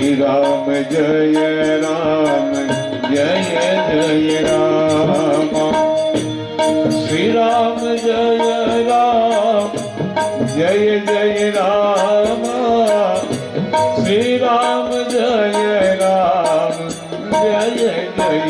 શ્રી રામ જય રામ જય જય રામ શ્રી રામ જય રામ જય જય રામ શ્રી રામ જય રામ જય જય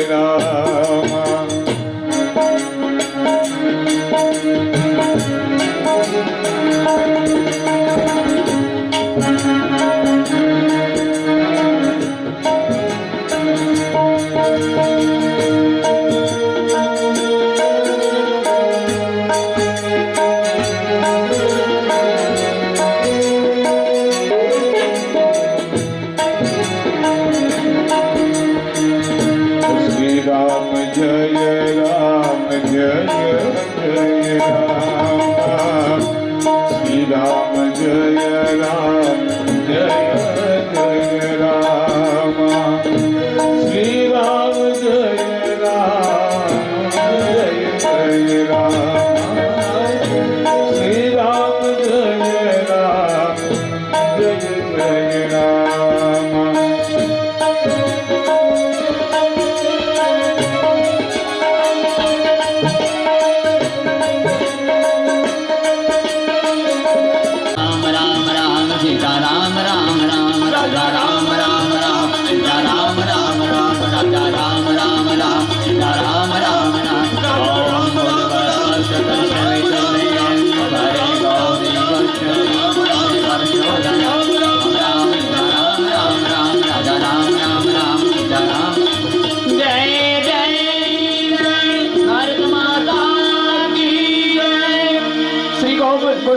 રામ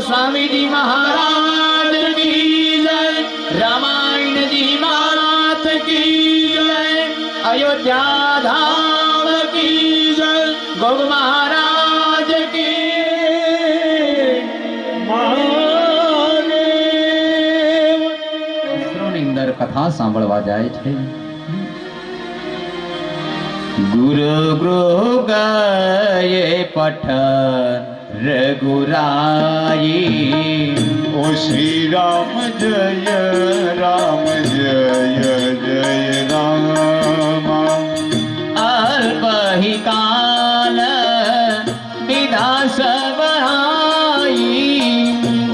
स्वामी जी महाराज की जय, रामायण जी मात की जय, अयोध्या धाम की जय, गोग महाराज की महादेव। શાસ્ત્રોની અંદર કથા સાંભળવા જાય છે। ગુરુ ગૃહ ગયે પઠન रघुराई। ओ श्री राम जय राम जय जय राम अल्प ही काल विधा सब आई।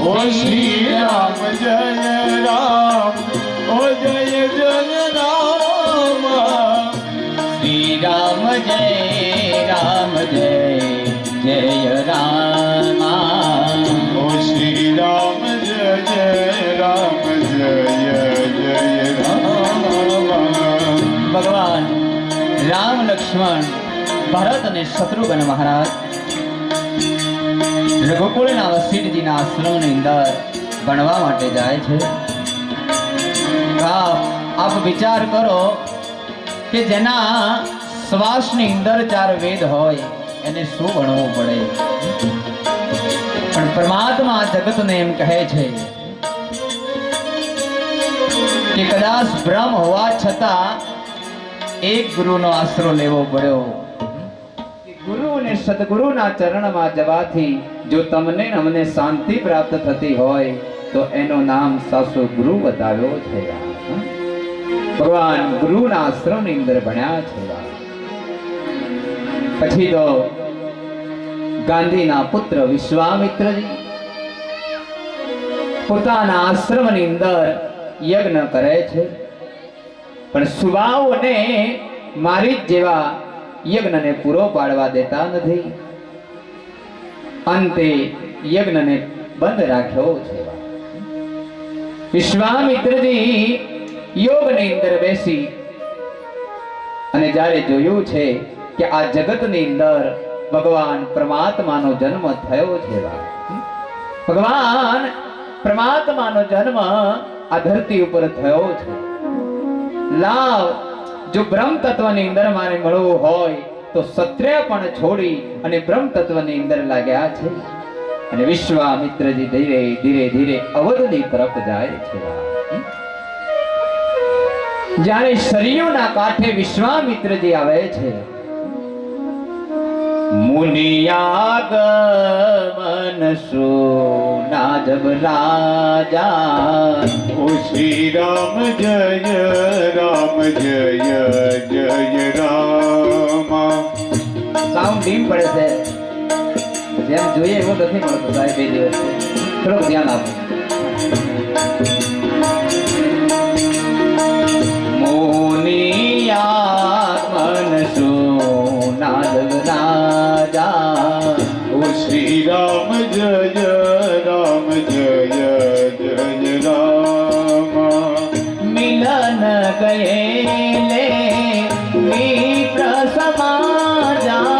ओ श्री राम जय राम ओ जय जय राम श्री राम जय जय राम ओ श्री राम जय राम जय जय राम। भगवान राम लक्ष्मण भरत ने शत्रुघ्न महाराज रघुकुलના વશિષ્ઠજીના આશ્રમની અંદર ભણવા માટે જાય છે। આપ વિચાર કરો કે જેના શ્વાસની અંદર 4 વેદ હોય એને શું ભણવું પડે, પણ પરમાત્મા જગતને એમ કહે છે કે કદાચ બ્રહ્મ હોવા છતાં એક ગુરુનો આશરો લેવો પડ્યો. ગુરુ અને સદગુરુના ચરણમાં જવાથી જો તમને ને અમને શાંતિ પ્રાપ્ત થતી હોય તો એનું નામ સાસુ ગુરુ બતાવ્યો છે. ભગવાન ગુરુના આશ્રમની અંદર ભણ્યા છે. પછી તો ગાંધીના પુત્ર વિશ્વામિત્રજી પોતાના આશ્રમની અંદર યજ્ઞ કરે છે, પણ સુબાઓને મારી જેવા યજ્ઞને પૂરો પાડવા દેતા નથી. અંતે યજ્ઞને બંધ રાખ્યો છે. વિશ્વામિત્રજી યોગની અંદર બેસી અને જ્યારે જોયું છે કે આ જગતની અંદર ભગવાન પરમાત્માનો જન્મ થયો છે, ભગવાન પરમાત્માનો જન્મ આ ધરતી ઉપર થયો છે. લાવ જો બ્રહ્મ તત્વની અંદર મારે મળવું હોય તો સત્ય પણ છોડી અને બ્રહ્મ તત્વની અંદર લાગ્યા છે. અને વિશ્વામિત્રજી ધીરે ધીરે ધીરે અવધની તરફ જાય છે. જ્યારે સરયુના કાંઠે વિશ્વામિત્રજી આવે છે, મુનિયાગમન સુના જબ રાજા. ઓ શ્રી રામ જય રામ જય જય રામ. સાઉન્ડ ડીમ પડે છે, જેમ જોઈએ એવું નથી મળતું સાહેબ. 2 દિવસ થોડુંક ધ્યાન આપો. મુનિયાગમન સુના જબ રાજા. ઓ શ્રી રામ જય રામ જય જય રામ. મિલન ગયેલે મિત્ર સમાજા.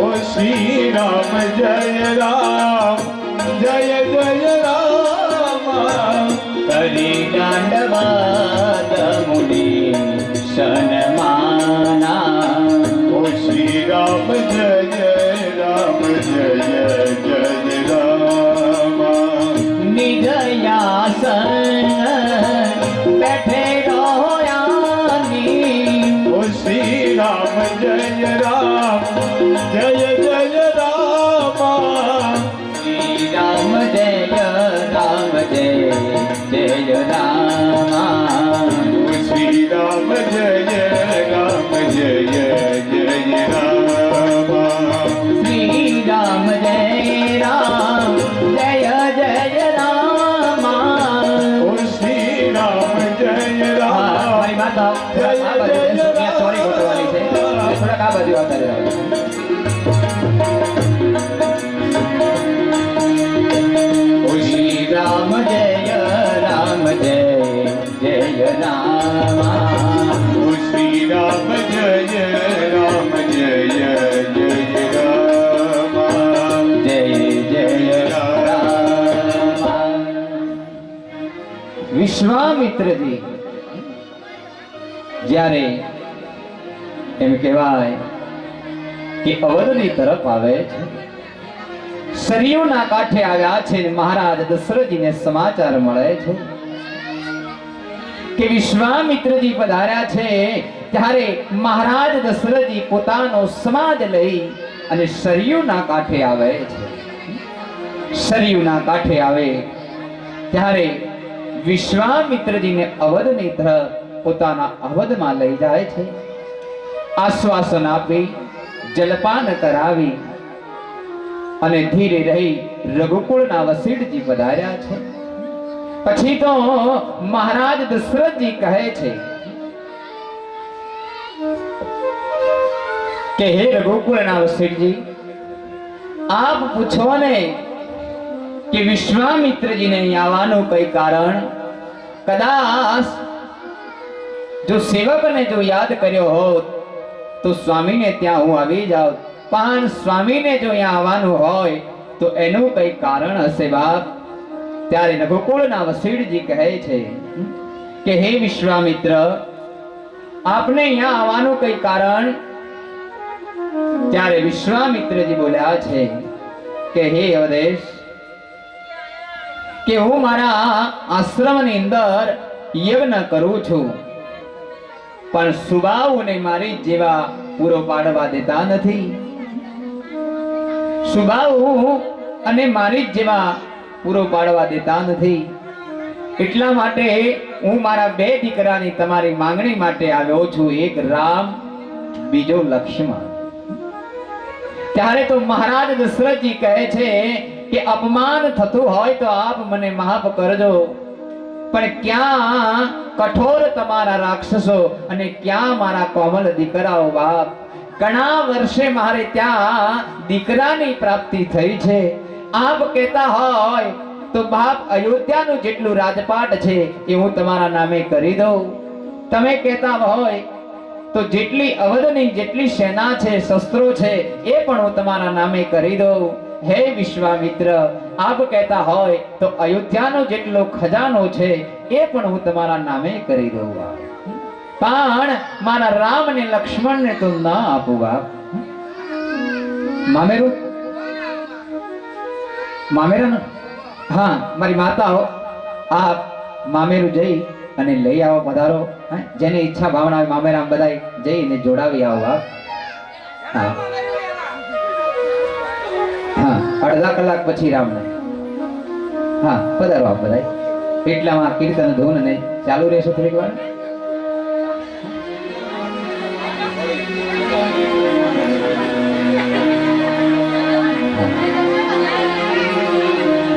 ઓ શ્રી રામ જય રામ જય જય રામ. કરી દાંડવત મુનિ સન્માના. ઓ શ્રી રામ જય રામ જય જય રામ. નિજયાસન બેઠે રોયાની. ઓ શ્રી રામ જય રામ જય જય રામ. શ્રી રામ જય રામ જય જય રામ. ઓ શ્રી રામ જય રામ જય જય રામ. શ્રી રામ જય રામ જય જય રામ. ઓ શ્રી રામ જય રામ મારી માતા સોરી ગોઠવવાની છે, થોડાક આ બાજુ આવતા રહેવા. ઓ શ્રી રામ જય રામ જય જય રામ. ઓ શ્રી રામ જય રામ જય જય રામ. જય જય રામ. વિશ્વામિત્રજી જ્યારે એમ કહેવાય કે અવધની તરફ આવે છે, સરયુના કાંઠે આવ્યા છે, મહારાજ દશરથજીને સમાચાર મળે છે કે વિશ્વામિત્રજી પધાર્યા છે. ત્યારે મહારાજ દશરથજી પોતાનો સમાજ લઈ અને સરયુના કાંઠે આવે છે. સરયુના કાંઠે આવે ત્યારે વિશ્વામિત્રજીને અવધની તરફ પોતાના અવધમાં લઈ જાય છે. આશ્વાસન આપી જલપાન કરાવી અને ધીરે રહી રઘુકુળના વસીઠજી પધાર્યા છે. પછી તો મહારાજ દશરથજી કહે છે કે હે રઘુકુળના વસીઠજી, આપ પૂછો ને કે વિશ્વામિત્રજીને અહીં આવવાનું કઈ કારણ. કદાચ જો સેવકને જો યાદ કર્યો હોત તો સ્વામીને ત્યાં હું આવી જાઉં, પણ સ્વામીને જો અહીંયા આવવાનું હોય તો એનું કઈ કારણ હશે બાપ. ત્યારે રઘુકુળના વસીઠજી કહે છે કે હે વિશ્વામિત્ર, આપને અહીંયા આવવાનું કઈ કારણ? ત્યારે વિશ્વામિત્રજી બોલ્યા છે કે હે અવદેશ, કે હું મારા આશ્રમની અંદર યજ્ઞ કરું છું, પણ સુબાઉને મારી જેવા પૂરો પાડવા દેતા નથી. સુબાઉ અને મારી જેવા પૂરો પાડવા દેતા નથી. એટલા માટે હું મારા બે દીકરાની તમારી માંગણી માટે આવ્યો છું, એક રામ, બીજો લક્ષ્મણ. ત્યારે તો મહારાજ દશરથજી કહે છે કે અપમાન થતું હોય તો આપ મને માફ કરજો, પણ ક્યાં કઠોર તમારા રાક્ષસો અને ક્યાં મારા કોમલ દીકરાઓ બાપ. ઘણા વર્ષે મારે ત્યાં દીકરાની પ્રાપ્તિ થઈ છે. આપ કહેતા હોય તો બાપ અયોધ્યાનું જેટલું રાજપાટ છે એ હું તમારા નામે કરી દઉં. તમે કહેતા હોય તો જેટલી અવધની જેટલી સેના છે, શસ્ત્રો છે, એ પણ હું તમારા નામે કરી દઉં. હે વિશ્વામિત્ર, આપ કહેતા હોય તો અયોધ્યાનો જેટલો ખજાનો છે એ પણ હું તમારા નામે કરી દઉં. પણ મારા રામ ને લક્ષ્મણ ને તો ના આપું બાપ. મામેરું મામેરા ને હા, મારી માતાઓ આપ મામેરું જઈ અને લઈ આવો, પધારો. જેની ઈચ્છા ભાવના હોય મામેરા બધા જઈને જોડાવી આવો બાપ. હા હા, અડધા કલાક પછી રામને હા પધારો આપ બધા. એટલામાં કીર્તન ધૂન ને ચાલુ રહેશે થોડીક વાર.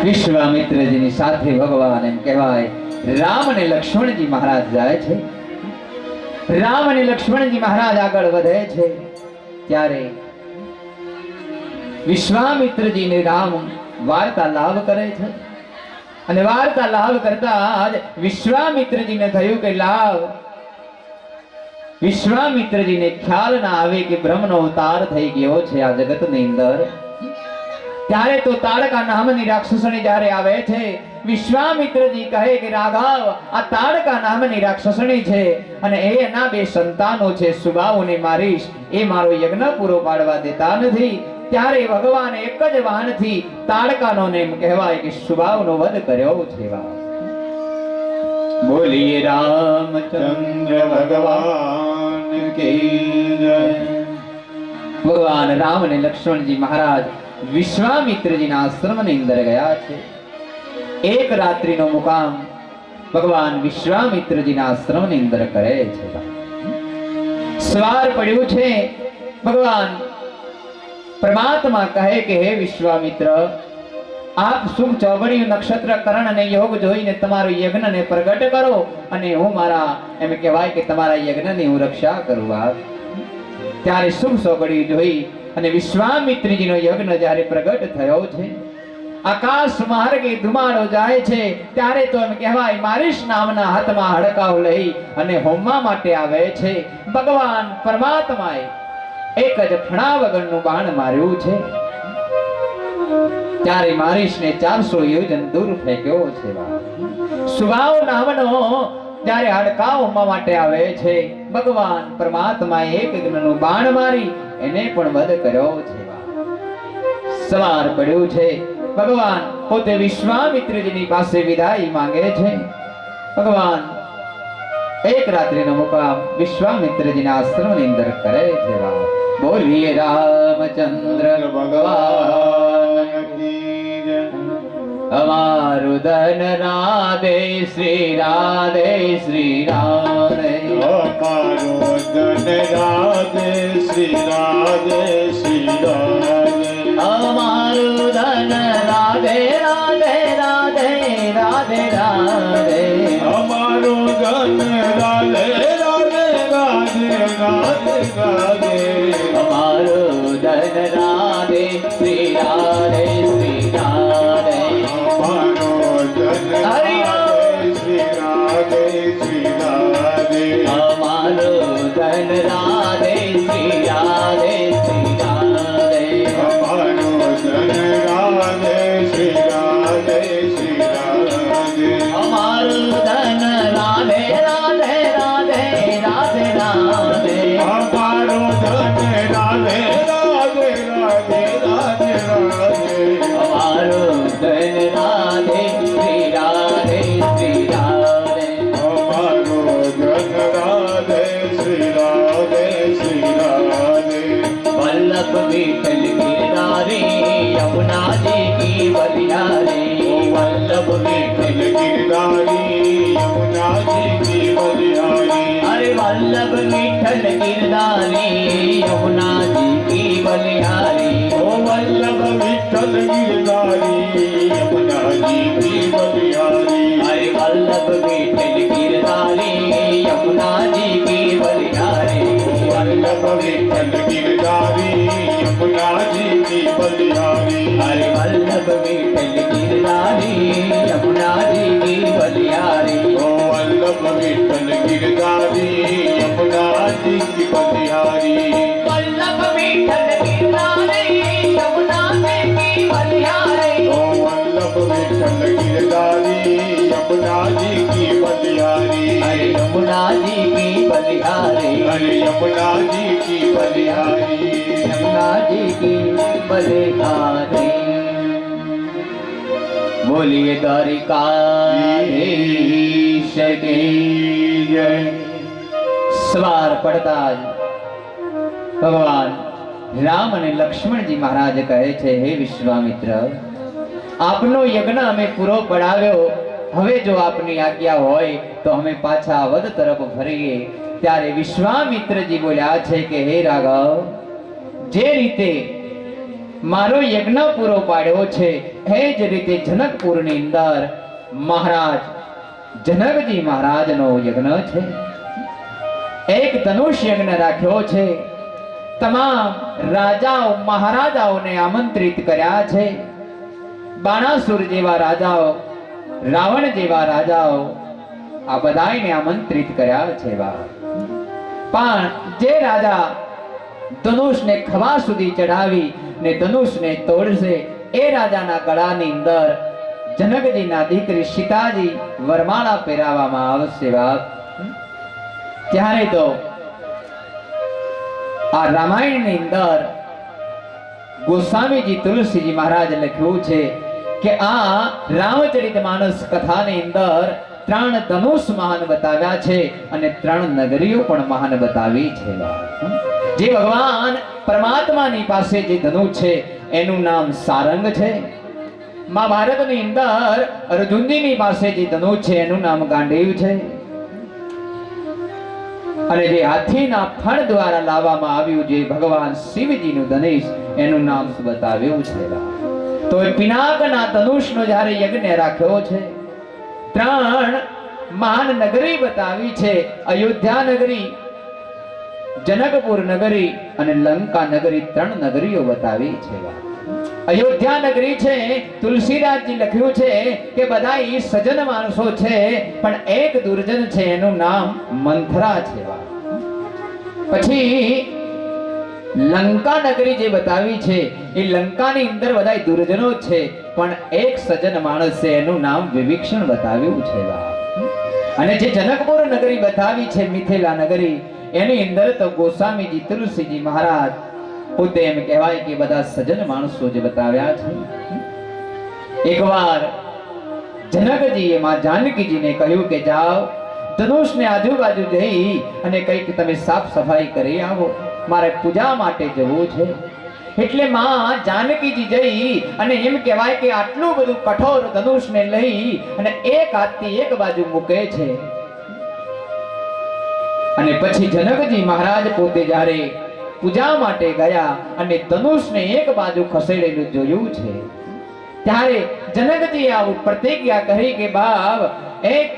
વિશ્વામિત્રજીની સાથે ભગવાન એમ કહેવાય રામ અને લક્ષ્મણજી મહારાજ જાય છે. રામ અને લક્ષ્મણજી મહારાજ આગળ વધે છે. ત્યારે વિશ્વામિત્રજીને રામ વાર્તાલાપ કરે છે. અને વાર્તાલાપ કરતા જ વિશ્વામિત્રજીને થયું કે લાવ. વિશ્વામિત્રજીને ખ્યાલ ના આવે કે બ્રહ્મનો અવતાર થઈ ગયો છે આ જગતની અંદર. ત્યારે તો તાડકા નામની રાક્ષસણી જ્યારે આવે છે, વિશ્વામિત્રજી કહે કે રાઘવ, આ તાડકા નામની રાક્ષસણી છે અને એના બે સંતાનો છે, સુબાઓને મારીશ, એ મારો યજ્ઞ પૂરો પાડવા દેતા નથી. ત્યારે ભગવાન એક જ વાહનથી તાડકાનો ને એમ કહેવાય કે સુબાઓનો વધ કર્યો છે. બોલીએ રામચંદ્ર ભગવાન કી જય. ભગવાન રામ અને લક્ષ્મણજી મહારાજ વિશ્વામિત્રજીના આશ્રમની અંદર ગયા છે. એક રાત્રિનો મુકામ ભગવાન વિશ્વામિત્રજીના આશ્રમની અંદર કરે છે. સવાર પડ્યું છે. ભગવાન પરમાત્મા કહે કે હે વિશ્વામિત્ર, આપ શુભ ચોગડિયું નક્ષત્ર કરણ અને યોગ જોઈને તમારો યજ્ઞને પ્રગટ કરો અને હું મારા એમ કહેવાય કે તમારા યજ્ઞની હું રક્ષા કરું. ત્યારે શુભ ચોગડિયું જોઈ અને વિશ્વામિત્રજીનો યજ્ઞ જ્યારે પ્રગટ થયો છે, આકાશ માર્ગે ધુમાડો જાય છે. ત્યારે તો એમ કહેવાય મારીશ નામના હાથમાં હડકાવ લઈ અને હોમવા માટે આવે છે. ભગવાન પરમાત્માએ એક જ ફણા વગરનું બાણ માર્યું છે. ત્યારે મારીશને 400 યોજન દૂર ફેંક્યો છે. સુબાઓ નામનો જ્યારે હડકાવ હોમવા માટે આવે છે, ભગવાન પરમાત્માએ એક યજ્ઞનું બાણ મારી એને પણ વધ કર્યો છે. સવાર પડ્યું છે. ભગવાન પોતે વિશ્વામિત્રજીની પાસે વિદાય માંગે છે. ભગવાન એક રાત્રિનો મુકામ વિશ્વામિત્રજીના આશ્રમની અંદર કરે છે. બોલીએ રામચંદ્ર ભગવાન કી જય. અમારું ધન રાધે શ્રી રાધે શ્રી રાધે. અમારું ધન રાધે શ્રી રાધે શ્રી રાધે. અમારું ધન રાધે રાધે રાધે રાધે રાધે. અમારું ધન રાધે રાધે રાધે રાધે રાધે. અમારું ધન રાધે શ્રી રાધે શ્રી રાધે. અમારું ધન રાધે શ્રી રાધે શ્રી રાધે. અમારું ધન રાધે શ્રી રાધે શ્રી રાધે. અમારું ધન રાધે શ્રી રાધે શ્રી રાધે. અમારું ધન રાધે રાધે રાધે રાધે રાધે. वल्लभ विठल गिरधारी यमुना जी की बलिया रे। ओ वल्लभ विठल गिरधारी यमुना जी की बलिहारी। अरे वल्लभ विठल गिरधारी यमुना जी की बलिहारी। ओ वल्लभ विठल गिरधारी यमुना जी की बलिहारी। अरे वल्लभ विठल गिरधारी यमुना जी की बलिहारी। वल्लभ विठल गिरधारी यमुना जी की बलिहारी। अरे वल्लभ विठल गिरधारी यमुना जी की बलिहारी। ओ वल्लभ विठल गिरधारी यमुना जी की बलिहारी। वल्लभ विठल गिरधारी यमुना जी की बलिहारी। ओ वल्लभ विठल गिरधारी यमुना जी की बलिहारी। अरे यमुना जी की बलिहारी। अरे यमुना जी की बलिहारी। यमुना जी की बलिहारी। बोलिए द्वारिकाधीश की जय। सवार પડતા જ ભગવાન રામ અને લક્ષ્મણજી મહારાજ કહે છે, હે વિશ્વામિત્ર, આપનો યજ્ઞ અમે પૂરો પડાવ્યો, હવે જો આપની આજ્ઞા હોય તો અમે પાછા વદ તરફ ફરીએ। ત્યારે વિશ્વામિત્રજી બોલ્યા છે કે હે રાઘવ, જે રીતે મારો યજ્ઞ પૂરો પાડ્યો છે એ જ રીતે જનકપુરની અંદર મહારાજ જનકજી મહારાજનો યજ્ઞ છે। એક ધનુષ યજ્ઞ રાખ્યો છે, તમામ રાજાઓ મહારાજાઓને આમંત્રિત કર્યા છે। બાણાસુર જેવા રાજાઓ, રાવણ જેવા રાજાઓ, આ બધાને આમંત્રિત કર્યા છે। પણ જે રાજા ધનુષને ખભા સુધી ચડાવી ને ધનુષને તોડશે એ રાજાના ગળાની અંદર જનકજીના દીકરી સીતાજી વરમાળા પહેરાવવામાં આવશે। ત્યારે તો આ રામાયણની અંદર ગોસ્વામીજી તુલસીજી મહારાજ લખ્યું છે કે આ રામચરિતમાનસ કથાની અંદર 3 ધનુષ મહાન બતાવ્યા છે અને 3 નગરીઓ પણ મહાન બતાવી છે। જે ભગવાન પરમાત્માની પાસે જે ધનુષ છે એનું નામ સારંગ છે। મહાભારતની અંદર અર્જુનજીની પાસે જે ધનુષ છે એનું નામ ગાંડીવ છે। અને જે હાથીના ફણ દ્વારા લાવવામાં આવ્યું જે ભગવાન શિવજીનું ધનુષ એનું નામ બતાવ્યું છે। તો એ પિનાકના ધનુષનો જ્યારે યજ્ઞ રાખ્યો છે, 3 મહાન નગરી બતાવી છે, અયોધ્યા નગરી, જનકપુર નગરી અને લંકા નગરી, 3 નગરીઓ બતાવી છે। અયોધ્યા નગરી છે, તુલસીદાસજી લખ્યું છે કે બધા ઈ સજ્જન માણસો છે પણ એક દુર્જન છે એનું નામ મંથરા છે। પછી લંકા નગરી જે બતાવી છે એ લંકાની અંદર બધા દુર્જનો છે પણ એક સજ્જન માણસ છે એનું નામ વિભીષણ બતાવ્યું છે। અને જે જનકપુર નગરી બતાવી છે મિથિલા નગરી, એની અંદર તો ગોસ્વામીજી તુલસીજી મહારાજ પોતે એમ કહેવાય કે બધા સજ્જન માણસો જે બતાવ્યા છે। એકવાર જનકજીએ માં જાનકીજીને કહ્યું કે જાઓ ધનુષને આજુબાજુ જઈ અને કંઈક તમે સાફ સફાઈ કરી આવો, મારે પૂજા માટે જવું છે। એટલે માં જાનકીજી જઈ અને એમ કહેવાય કે આટલું બધું કઠોર ધનુષને લઈ અને એક હાથથી એક બાજુ મૂકે છે। અને પછી જનકજી મહારાજ પોતે જ્યારે પૂજા માટે ગયા અને ધનુષને એક બાજુ ખસેડેલું જોયું છે, ત્યારે જનકજી આવું પ્રતિજ્ઞા કરી કે બાપ, એક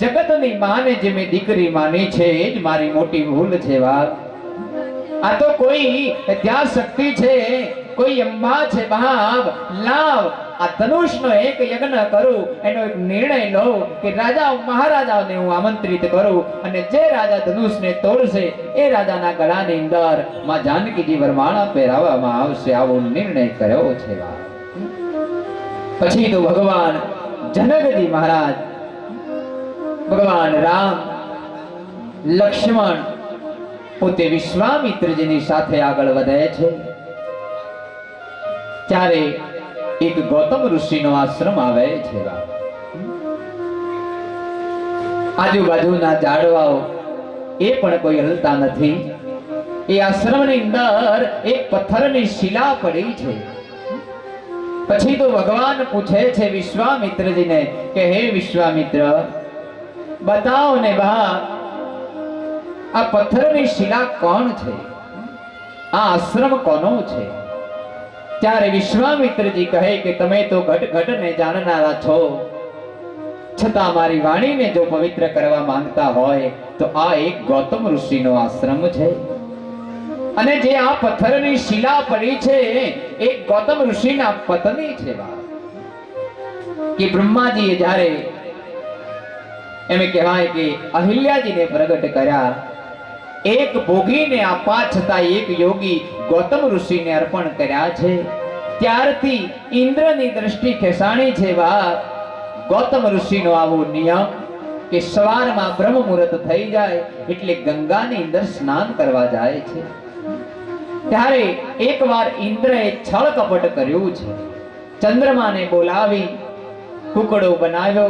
જગતની માને જે મેં દીકરી માની છે એ જ મારી મોટી ભૂલ છે। બાપ, આ તો કોઈ ત્યાં શક્તિ છે, કોઈ અંબા છે। બાપ, લાવ આ ધનુષનો એક યજ્ઞ કરું, એનો એક નિર્ણય લઉં કે રાજા મહારાજાઓને હું આમંત્રિત કરું અને જે રાજા ધનુષને તોડશે એ રાજાના ગળાની અંદર માં જાનકીજી વરમાળા પહેરાવવામાં આવશે, આવો નિર્ણય કર્યો છે। પછી તો ભગવાન જનકજી મહારાજ, ભગવાન રામ, લક્ષ્મણ પોતે વિશ્વામિત્રજીની સાથે આગળ વધે છે। ત્યારે એક ગૌતમ ઋષિનો આશ્રમ આવે છે। આજુબાજુના ઝાડવાઓ એ પણ કોઈ હલતા નથી। એ આશ્રમની અંદર એક પથ્થરની શિલા પડી છે. પછી તો ભગવાન પૂછે છે વિશ્વામિત્રજીને કે હે વિશ્વામિત્ર, બતાવો ને બા, આ પથ્થરની શિલા કોણ છે? આ આશ્રમ કોનો છે? ત્યારે વિશ્વામિત્રજી કહે કે તમે તો ઘટ ઘટને જાણનારા છો, છતાં મારી વાણીને જો પવિત્ર કરવા માંગતા હોય તો આ એક ગૌતમ ઋષિનો આશ્રમ છે. અને જે આ પથ્થરની શિલા પડી છે એ ગૌતમ ઋષિના પત્ની છે. કે બ્રહ્માજીએ જ્યારે એમ કહેવાય કે અહિલ્યાજીને પ્રગટ કર્યા, એક ભોગીને આપવા છતાં એક યોગી ગૌતમ ઋષિને અર્પણ કર્યા છે. ત્યારથી ઇન્દ્રની દ્રષ્ટિ ખેસાણી છે. ગૌતમ ઋષિનો આવો નિયમ કે સવારમાં બ્રહ્મ મુહૂર્ત થઈ જાય એટલે ગંગાની અંદર સ્નાન કરવા જાય છે. ત્યારે એકવાર ઇન્દ્રએ છળ કપટ કર્યું છે. ચંદ્રમાને બોલાવી કુકડો બનાવ્યો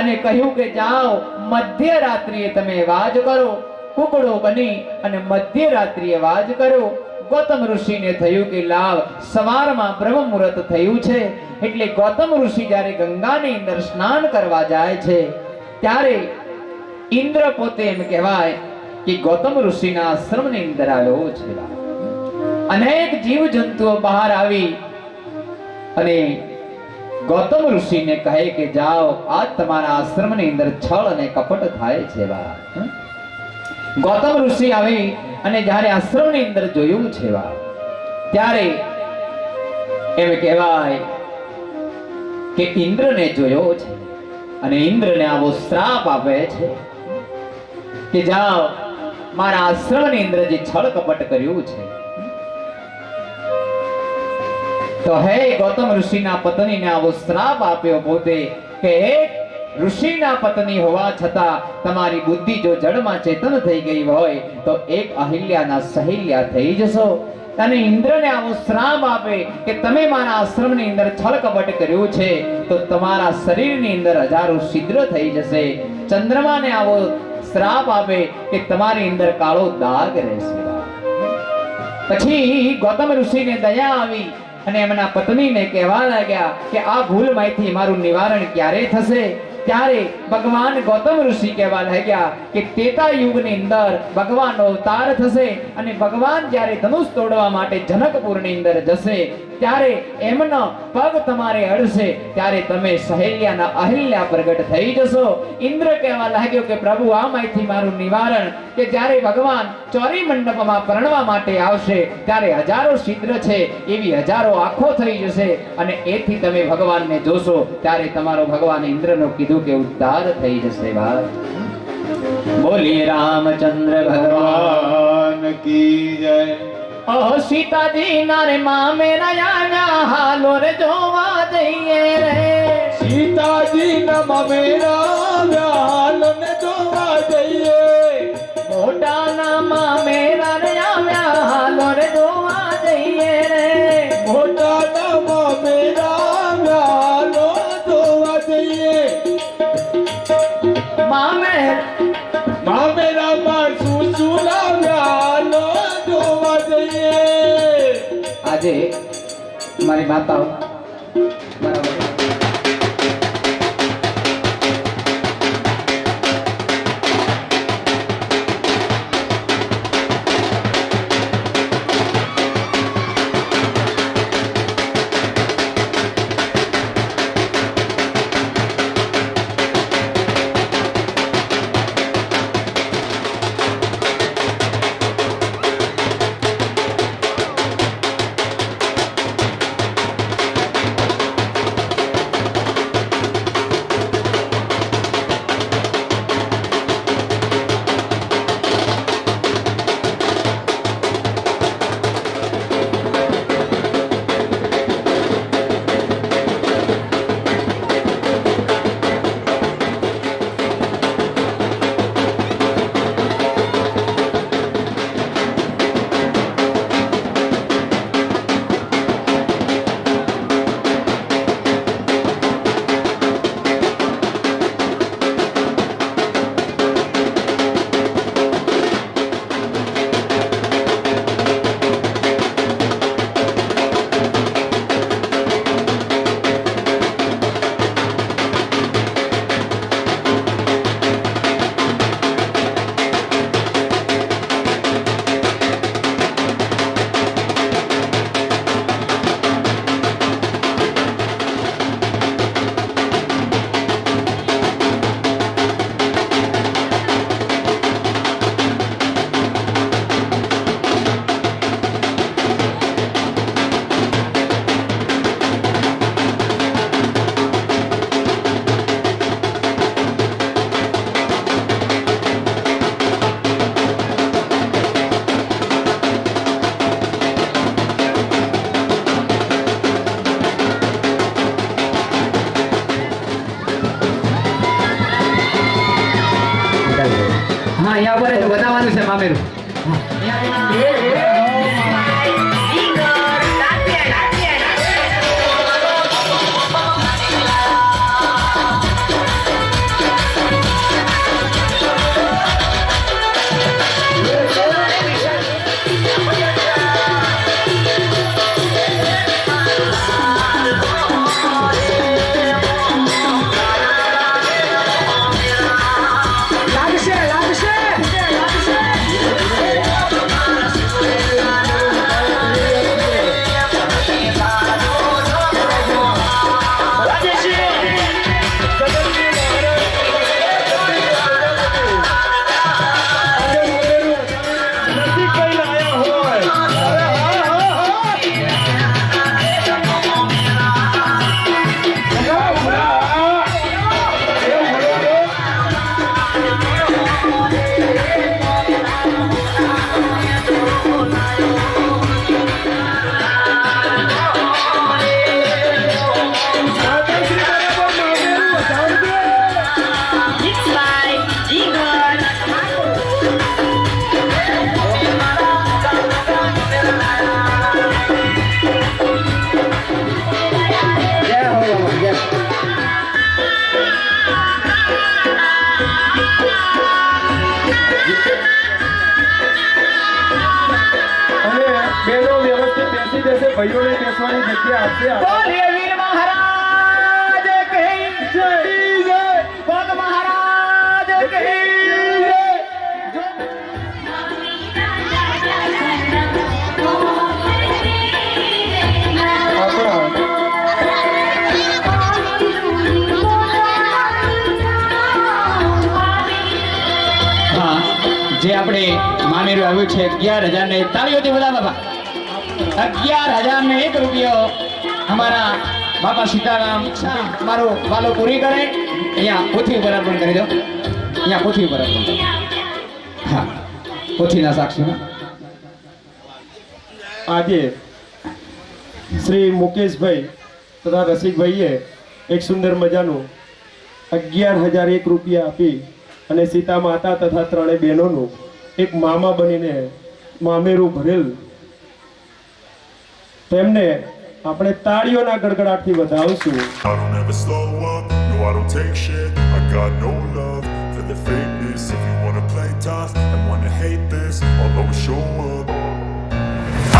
અને કહ્યું કે જાઓ મધ્યરાત્રિએ તમે વાજ કરો. કુકડો બની અને મધ્યરાત્રિએ વાજ કર્યો. ગૌતમ ઋષિને થયું કે લાવ, સવારમાં બ્રહ્મ મુહૂર્ત થયું છે એટલે ગૌતમ ઋષિ જ્યારે ગંગાની અંદર સ્નાન કરવા જાય છે ત્યારે ઇન્દ્ર પોતે એમ કહેવાય કે ગૌતમ ઋષિના આશ્રમની અંદર આવ્યો છે. અનેક જીવ જંતુઓ બહાર આવી અને ગૌતમ ઋષિને કહે કે જાઓ, આ તમારા આશ્રમની અંદર છળ અને કપટ થાય છે. ગૌતમ ઋષિ આવી અને જ્યારે આશ્રમની અંદર જોયું છે ત્યારે એમ કહેવાય કે ઇન્દ્રને જોયો છે અને ઇન્દ્રને આવો શ્રાપ આપે છે કે જાઓ, મારા આશ્રમની અંદર જે છળ કપટ કર્યું છે તો હે ગૌતમ ઋષિના પત્નીને આવો શ્રાપ આપ્યો પોતે કે એક ઋષિના પત્ની હોવા છતાં તમારી બુદ્ધિ જો જડમાં ચેતન થઈ ગઈ હોય તો એક અહિલ્યાના સહિલ્યા થઈ જશો. અને ઇન્દ્રને આવો શ્રાપ આપે કે તમે મારા આશ્રમની અંદર છળ કપટ કર્યું છે તો તમારા શરીરની અંદર હજારો છિદ્ર થઈ જશે. ચંદ્રમાને આવો શ્રાપ આપે કે તમારી અંદર કાળો દાગ રહેશે. પછી ગૌતમ ઋષિને દયા આવી અને એમના પત્નીને કહેવા લાગ્યા કે આ ભૂલમાંથી મારું નિવારણ ક્યારે થશે? ત્યારે ભગવાન ગૌતમ ઋષિ કહેવા લાગ્યા કે ત્રેતા યુગની અંદર ભગવાનનો અવતાર થશે અને ભગવાન જ્યારે ધનુષ તોડવા માટે જનકપુરની અંદર જશે ત્યારે એમનો પગ તમારે અડશે ત્યારે તમે સહેલ્યાના અહિલ્યા પ્રગટ થઈ જશો. ઇન્દ્ર કહેવા લાગ્યો કે પ્રભુ આમાંથી મારું નિવારણ કે જ્યારે ભગવાન ચોરી મંડપમાં પરણવા માટે આવશે ત્યારે હજારો છિદ્ર છે એવી હજારો આંખો થઈ જશે અને એથી તમે ભગવાનને જોશો ત્યારે તમારો ભગવાન ઇન્દ્રનો કીધું કે ઉદ્ધાર થઈ જશે. બોલીએ રામચંદ્ર ભગવાન કી જય. ઓ સીતાજી ના રે મામેરા આવ્યા હાલો રે જોવા જઈએ રે. સીતાજી ના મામેરા હાલો ને જોવા જઈએ. મોટા ના મામેરા રે આવ્યા હાલો રે જોવા જઈએ રે. મોટા ના મામેરા હાલો જોવા જઈએ. મામેરામાં શું શું લાવ્યા હાલો જોવા જઈએ. આજે મારી માતાઓ બરાબર મારે તો બતાવવાનું છે મામેરું. ભાઈઓને બેસવાની જગ્યા આપશે. બોલીએ વીર મહારાજ કી જય. ભગત મહારાજ કી જય. હા, જે આપણે મામેરું આવ્યું છે 11,000 ને તાળીઓથી બધા બાબા 11,001 રૂપિયો અમારા બાપા સીતારામ મારો વાલો પૂરી કરે. અહીંયા પોથી ઉપર અર્પણ કરી દો. અહીંયા પોથી ઉપર અર્પણ કરો. હા, પોથીના સાક્ષીમાં આજે શ્રી મુકેશભાઈ તથા રસિકભાઈએ એક સુંદર મજાનું 11,001 રૂપિયા આપી અને સીતા માતા તથા ત્રણેય બહેનોનું એક મામા બનીને મામેરું ભરેલ તેમને આપણે તાળીઓના ગડગડાટથી વધાવશું. I don't ever slow up, no I don't take shit. I got no love for the fakeness. If you wanna play tough and wanna hate this, I'll always show up.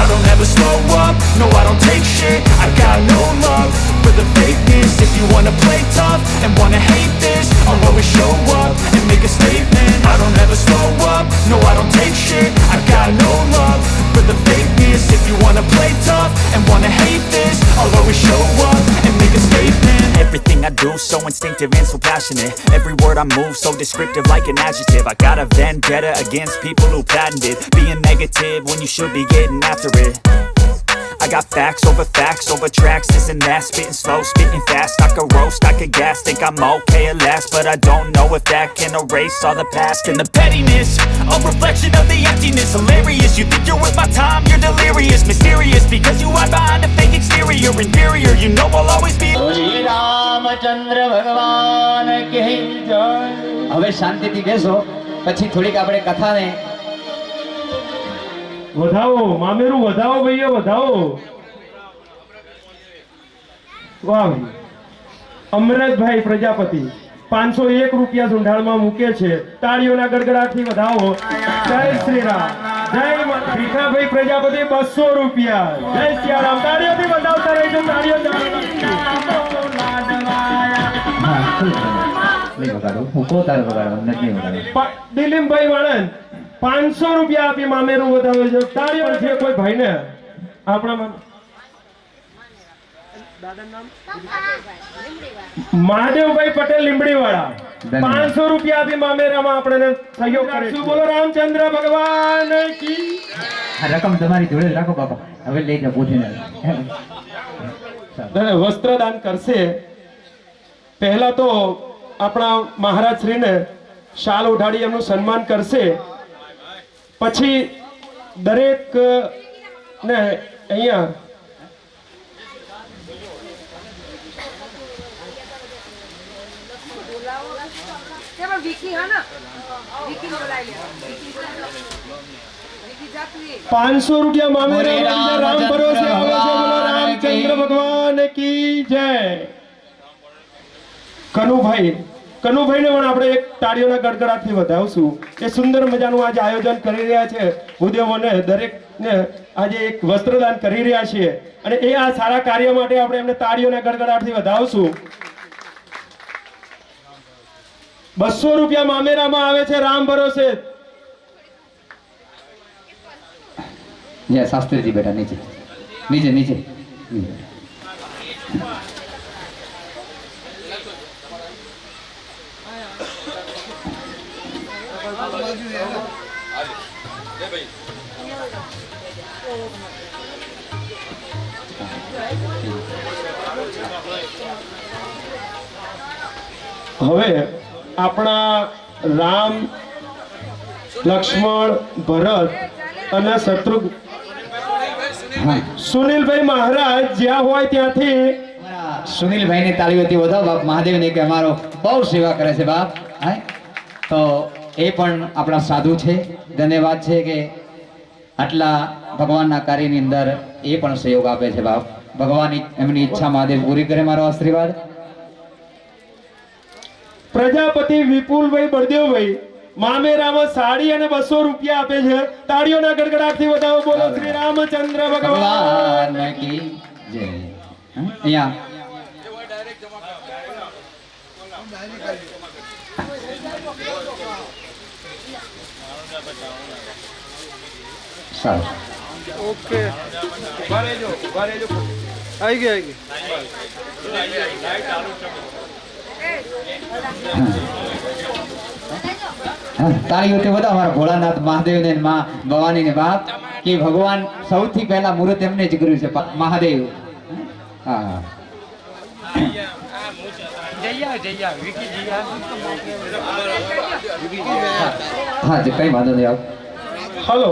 I don't ever slow up, no I don't take shit. I got no love for the fakeness. If you wanna play tough and wanna hate this, I'll always show up and make a statement. I don't ever slow up, no I don't take shit. I got no love for the fakeness. If you wanna play tough and wanna hate this, I'll always show up and make a statement. Everything I do so instinctive and so passionate. Every word I move so descriptive like an adjective. I got a vendetta against people who patented being negative when you should be getting after it. I got facts over tracks, this and that. Spitting slow, spitting fast. I could roast, I could gas. Think I'm okay at last, but I don't know if that can erase all the past. And the pettiness, a reflection of the emptiness. Hilarious, you think you're worth my time, you're delirious. Mysterious, because you hide behind a fake exterior. Inferior, you know I'll always be. Shri Ramchandra ભગવાન કી જય. હવે શાંતિથી બેસો, પછી થોડીક આપણે કથાને વધાવો મામેરું, વધાવો ભાઈઓ, વધાવો. વાહ, અમરતભાઈ પ્રજાપતિ 501 રૂપિયા ઝુંડાળમાં મૂકે છે. તાળીઓના ગડગડાટથી વધાવો. જય શ્રી રામ, જય ભીખાભાઈ પ્રજાપતિ 200 રૂપિયા. જય સિયારામ. તાળીઓથી વધાવતા રહેજો. તાળીઓ દિલીપભાઈ વાળંદ 500 રૂપિયા આપી મામેરું વધાવે છે. તાળીઓ છે કોઈ ભાઈને આપણા મહાદેવભાઈ પટેલ લીંબડી વાળા 500 રૂપિયા આપી મામેરામાં આપણે સહયોગ કરે છે. બોલો રામચંદ્ર ભગવાન કી. આ રકમ તમારી જોડે જ રાખો બાપા. હવે લઈ જાઓ પૂછીને. વસ્ત્રદાન કરશે. પહેલા તો આપણા મહારાજ શ્રીને શાલ ઉઠાડી એમનું સન્માન કરશે. પછી દરેક ને અહીંયા ₹500 મામેરા રામ ભરોસે આવે છે. બોલો રામચંદ્ર ભગવાન કી જય. કનુભાઈને પણ આપણે એક તાળીઓના ગડગડાટથી વધાવશું. એ સુંદર મજાનું આજે આયોજન કરી રહ્યા છે. ભૂદેવોને દરેકને આજે એક વસ્ત્રદાન કરી રહ્યા છીએ અને એ આ સારા કાર્ય માટે આપણે એમને તાળીઓના ગડગડાટથી વધાવશું. ₹200 મામેરામાં આવે છે રામ ભરોસે. જય શાસ્ત્રીજી બેટા નીચે નીચે નીચે હવે આપણા રામ, લક્ષ્મણ, ભરત અને શત્રુઘ્ન સુનિલભાઈ મહારાજ જ્યાં હોય ત્યાંથી સુનિલભાઈ ની તાળીઓથી વધાવો બાપ મહાદેવને કે અમારો બહુ સેવા કરે છે બાપ. હા તો એ પણ આપણા સાધુ છે. ધન્યવાદ છે કે આટલા ભગવાનના કાર્યની અંદર એ પણ સહયોગ આપે છે બાપ. ભગવાન એમની ઈચ્છા મહાદેવ પૂરી કરે. મારો આશીર્વાદ. પ્રજાપતિ વિપુલભાઈ બળદેવભાઈ મામેરામાં સાડી અને ₹200 આપે છે. તાળીઓના ગડગડાટથી વધાવો. બોલો શ્રી રામચંદ્ર ભગવાન ભગવાન કી જય. અહીંયા સારું. ઓકે આવી ગઈ. તાળીઓથી બધા અમારા ભોળાનાથ મહાદેવ ને માં ભવાની ને બાપ કે ભગવાન સૌથી પહેલા મુહૂર્ત એમને જ કર્યું છે મહાદેવ. હા હા જે કઈ વાંધો નહીં. હલો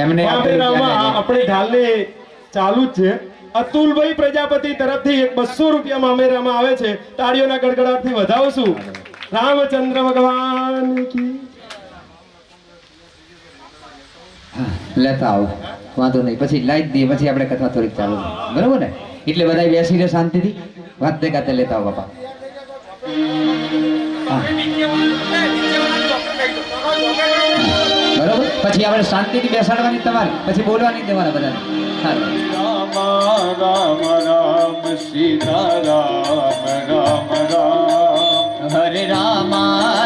એમને મામેરામાં આપણે ઢાલને ચાલુ જ છે. અતુલભાઈ પ્રજાપતિ તરફથી એક ₹200 મામેરામાં આવે છે. તાળીઓના ગડગડાટથી વધાવશું. રામચંદ્ર ભગવાન કી. લેતા આવો વાંધો નહીં. પછી લાઈટ દઈએ પછી આપણે કથા થોડીક ચાલુ બરોબર ને. એટલે બધા બેસીને શાંતિથી વાત દેખાતે લેતા આવો બાપા. બરોબર પછી આપણે શાંતિથી બેસાડવાની તમારી પછી બોલવાની દેવાના બધાને. રામ રામ રામ સીતા રામ રામ રામ હરે રામ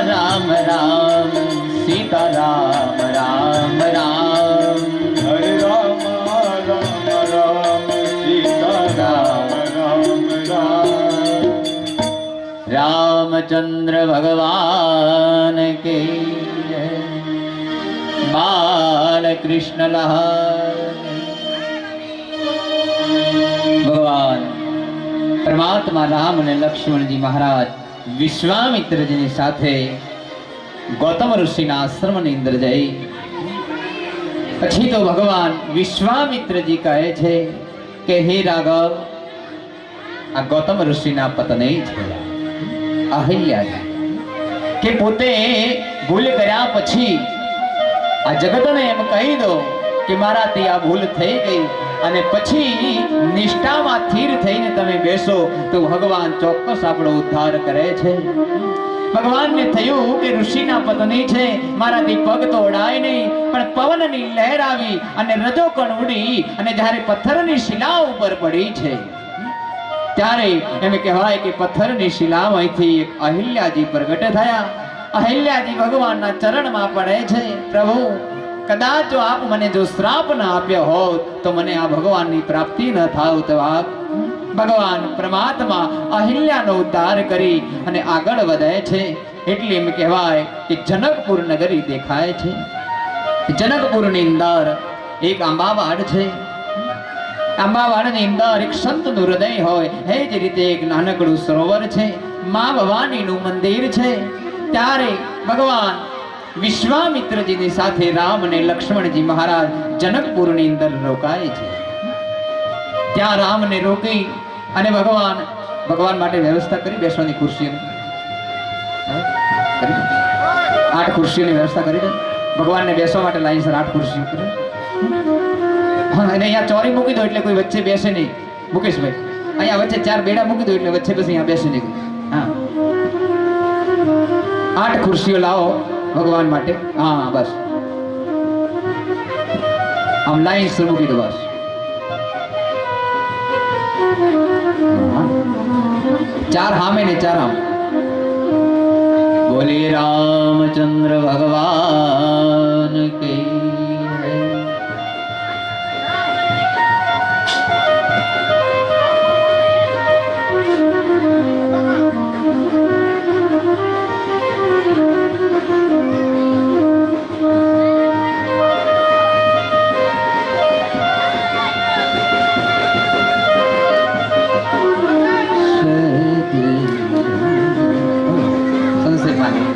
રામ રામ સીતા રામ રામ રામ હરે રામ રામ રામ સીતા રામ રામ રામ रामचंद्र भगवान के जय। बाल कृष्ण भगवान परमात्मा राम ने लक्ष्मण जी महाराज विश्वामित्र जी ने साथे गौतम ऋषि ना आश्रम ની અંદર જઈ પછી તો ભગવાન વિશ્વામિત્રજી કહે છે કે હે રાઘવ આ ગૌતમ ઋષિના પત્ની છે અહલ્યાજી કે પોતે ભૂલ કર્યા પછી આ જગતને એમ કહી દો કે મારાથી આ ભૂલ થઈ ગઈ અને પછી નિષ્ઠામાં સ્થિર થઈને તમે બેસો તો ભગવાન ચોક્કસ આપણો ઉદ્ધાર કરે છે। ભગવાનને થયું કે ઋષિના પત્ની છે મારાથી પગ તો ઓડાય નહીં પણ પવનની લહેર આવી અને રજોકણ ઉડી અને જ્યારે પથ્થરની શિલા ઉપર પડી છે ત્યારે એમ કહેવાય કે પથ્થરની શિલામાંથી એક અહિલ્યાજી પ્રગટ થયા। અહિલ્યાજી ભગવાનના ચરણમાં પડે છે પ્રભુ કદાચ જો આપ મને જો શ્રાપ ના આપ્યો હોત તો મને આ ભગવાનની પ્રાપ્તિ ન થાત તો આપ ભગવાન પરમાત્મા અહિલ્યાનો ઉદ્ધાર કરી અને આગળ વધે છે। એટલે એમ કહેવાય કે જનકપુર નગરી દેખાય છે। જનકપુરની અંદર એક આંબાવાડ છે। આંબાવાડની અંદર એક સંતનું હૃદય હોય એ જ રીતે એક નાનકડું સરોવર છે મા ભવાનીનું મંદિર છે। ત્યારે ભગવાન વિશ્વામિત્રજીની સાથે રામ અને લક્ષ્મણજી મહારાજ જનકપુરની અંદર રોકાય છે। ત્યાં રામને રોકી અને ભગવાન માટે વ્યવસ્થા કરી બેસવાની ખુરશીઓ 8 ખુરશીઓની વ્યવસ્થા કરી દે. ભગવાનને બેસવા માટે લાઈનસર 8 ખુરશીઓ કરી. હા, અને અહીંયા ચોરી મૂકી દો એટલે કોઈ વચ્ચે બેસે નહીં. મુકેશભાઈ, અહીંયા વચ્ચે 4 બેડા મૂકી દો એટલે વચ્ચે પછી અહીંયા બેસે નહીં. હા, 8 ખુરશીઓ લાવો ભગવાન માટે. હા, બસ આમ લાઈનસર મૂકી દો. બસ 4 હામે ને 4 આમ. બોલે રામચંદ્ર ભગવાન કી જય. સંસદ માની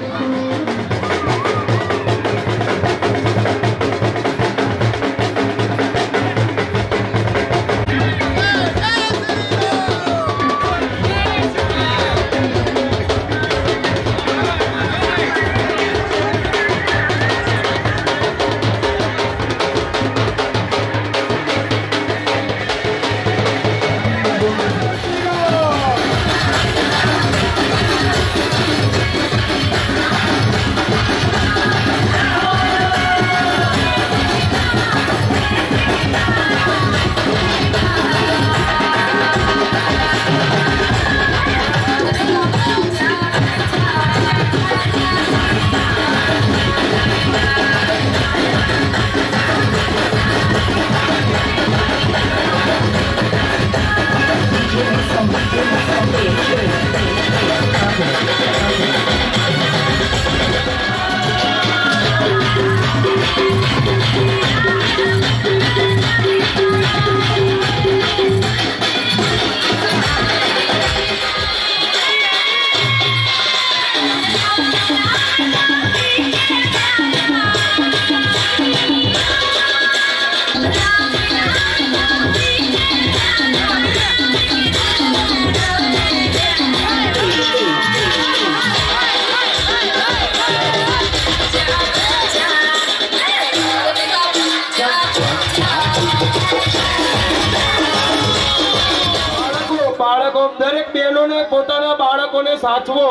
બાળકો દરેક બહેનોને પોતાના બાળકોને સાચવો.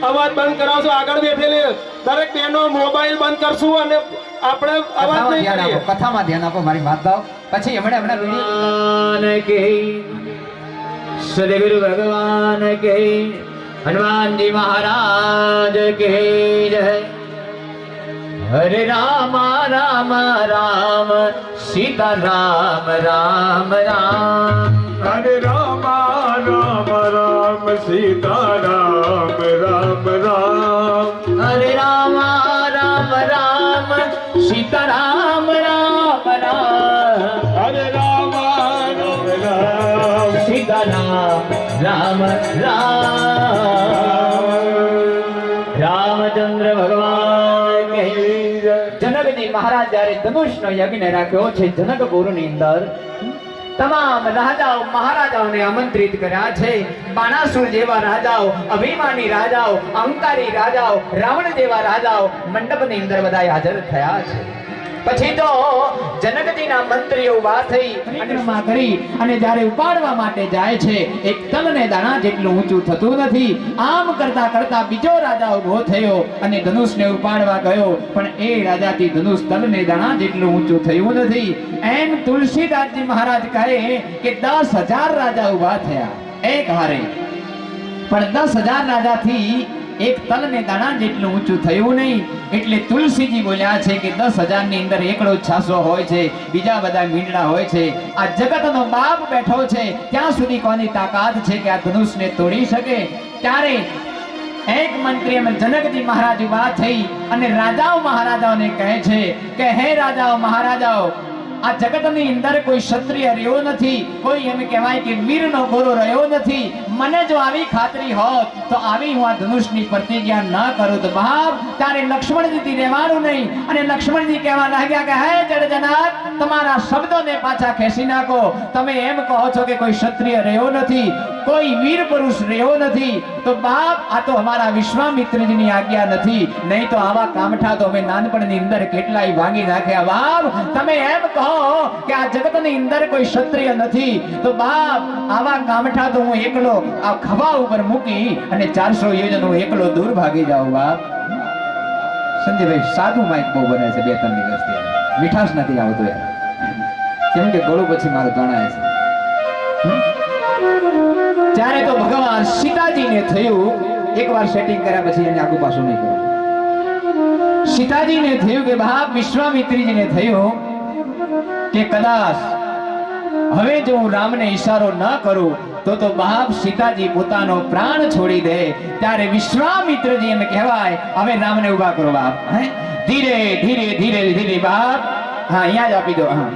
અવાજ બંધ કરાવશો. આગળ બેઠેલી દરેક બહેનો મોબાઈલ બંધ કરશું અને આપણે અવાજ નહીં કરીએ. કથામાં ધ્યાન આપો. મારી વાત થાવ પછી હમણાં ભગવાન કે સદગુરુ ભગવાન કે હનુમાનજી મહારાજ કે જય. હરે રામ રામ રામ સીતા રામ રામ રામ. હરે રામ રામ રામ સીતા રામ રામ રામ. હરે રામ રામ રામ સીતા રામ રામ રામ. હરે રામ રામ રામ સીતા રામ રામ રામ. રામચંદ્ર ભગવાન કે જનકજી મહારાજ જ્યારે ધનુષનો યજ્ઞ રાખ્યો છે જનકપુરની અંદર, તમામ રાજાઓ મહારાજાઓને આમંત્રિત કર્યા છે. બાણાસુર જેવા રાજાઓ, અભિમાની રાજાઓ, અહંકારી રાજાઓ, રાવણ જેવા રાજાઓ મંડપની અંદર બધા હાજર થયા છે. પછી તો જનકજીના મંત્રીઓ ઊભા થઈ પરિક્રમા કરી અને જ્યારે ઉપાડવા માટે જાય છે, એક તલને દાણા જેટલું ઊંચું થતું નથી. આમ કરતા કરતા બીજો રાજા ઊભો થયો અને ધનુષને ઉપાડવા ગયો, પણ એ રાજાથી ધનુષ તલને દાણા જેટલું ઊંચું થયું નથી. એમ તુલસીદાસજી મહારાજ કહે કે 10,000 રાજા ઊભા થયા એક હારે, પણ 10,000 રાજાથી એક તલને દાણા જેટલું ઊંચું થયું નહીં. એટલે તુલસીજી બોલ્યા છે કે 10,000 ની અંદર એકડો છાસો હોય છે, બીજા બધા મીંડડા હોય છે. આ જગતનો બાપ બેઠો છે, ત્યાં સુધી કોની તાકાત છે કે આ ધનુષને તોડી શકે? ત્યારે એક મંત્રી એમ જનકજી મહારાજ ઉભા થઈ અને રાજાઓ મહારાજાઓને કહે છે કે હે રાજાઓ મહારાજાઓ, આ જગતની અંદર કોઈ ક્ષત્રિય રહ્યો નથી, કોઈ એમ કહેવાય કે વીરનો ગોરો રહ્યો નથી. મને જો આવી ખાતરી હોત તો આવી હું આ ધનુષની પ્રતિજ્ઞા ન કરું તો બાપ તારે લક્ષ્મણજીથી રહેવાનું નહીં. અને લક્ષ્મણજી કહેવા લાગ્યા કે હે જડજનક, તમારા શબ્દોને પાછા ખેંચી નાખો. તમે એમ કહો છો કે કોઈ ક્ષત્રિય રહ્યો નથી, કોઈ વીર પુરુષ રહ્યો નથી. તો બાપ આ તો અમારા વિશ્વામિત્રજીની આજ્ઞા નથી, નહીં તો આવા કામઠા તો અમે નાનપણની અંદર કેટલાય ભાંગી નાખ્યા. બાપ તમે એમ કહો કે આ જગતની અંદર કોઈ ક્ષત્રિય નથી, તો બાપ આવા કામઠા તો હું એકલો આ ખભા ઉપર મૂકી અને 400 યોજન હું એકલો દૂર ભાગી જાઉં. બાપ સંજયભાઈ સાદું માઇક બહુ બને છે, 2-3 દિવસથી મીઠાશ નથી આવતો યાર, કેમ કે ગળું પછી મારું તણાય છે. ત્યારે તો ભગવાન સીતાજીને થયું, એકવાર સેટિંગ કર્યા પછી એને આગુ પાછું નહીં કર્યું. સીતાજીને થયું કે બાપ વિશ્વામિત્રીજીને થયું કે કદાચ હવે જો હું રામને ઈશારો ન કરું તો બાપ સીતાજી પોતાનો પ્રાણ છોડી દે. ત્યારે વિશ્વામિત્રજી એમ કહેવાય હવે રામને ઉભા કરો બાપ. ધીરે ધીરે ધીરે ધીરે બાપ, હા અહીંયા જ આપી દો. હા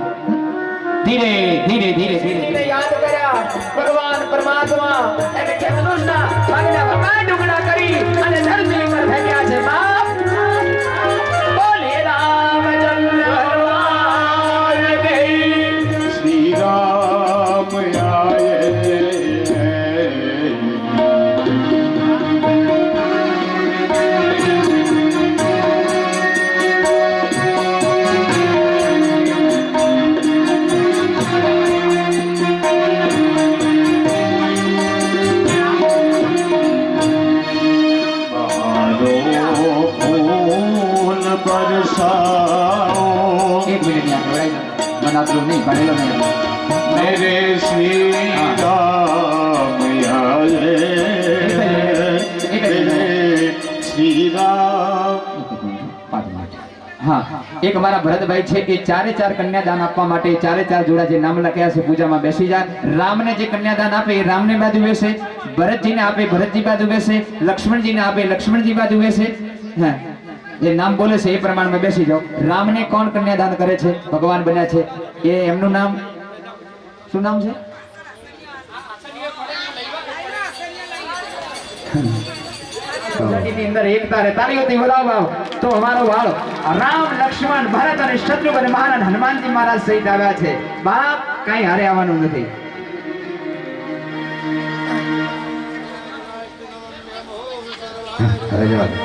ધીરે ધીરે ધીરે ધીરે યાદ કર્યા ભગવાન પરમાત્મા એને કે મનુષ્યના ભાગના ભગવાન ડુગડા કરી અને ધરતી પર ફેંક્યા છે. બાપ બોલે રામચંદ્ર ભગવાન કે શ્રી રામ આયે. નહીં ભણેલો નહીં. મેરે શ્રી રામ આયે, શ્રી રામ. હા, એક અમારા ભરતભાઈ છે એ 4 કન્યાદાન આપવા માટે 4 જોડા જે નામ લખ્યા છે પૂજામાં બેસી જાય. રામને જે કન્યાદાન આપે એ રામની બાજુ બેસે, ભરતજીને આપે ભરતજી બાજુ બેસે, લક્ષ્મણજીને આપે લક્ષ્મણજી બાજુ બેસે. હા, જે નામ બોલે છે એ પ્રમાણમાં બેસી જાઓ. રામને કોણ કન્યાદાન કરે છે, ભગવાન બન્યા છે, એ એમનું નામ શું નામ છે? ની અંદર એકતા રહે. તાળીઓથી બોલાવો તો અમારો વાળો રામ લક્ષ્મણ ભરત અને શત્રુઘ્ન મહારાજ હનુમાનજી મહારાજ સહિત આવ્યા છે. બાપ કઈ હારે આવવાનું નથી. અરે જવા દો.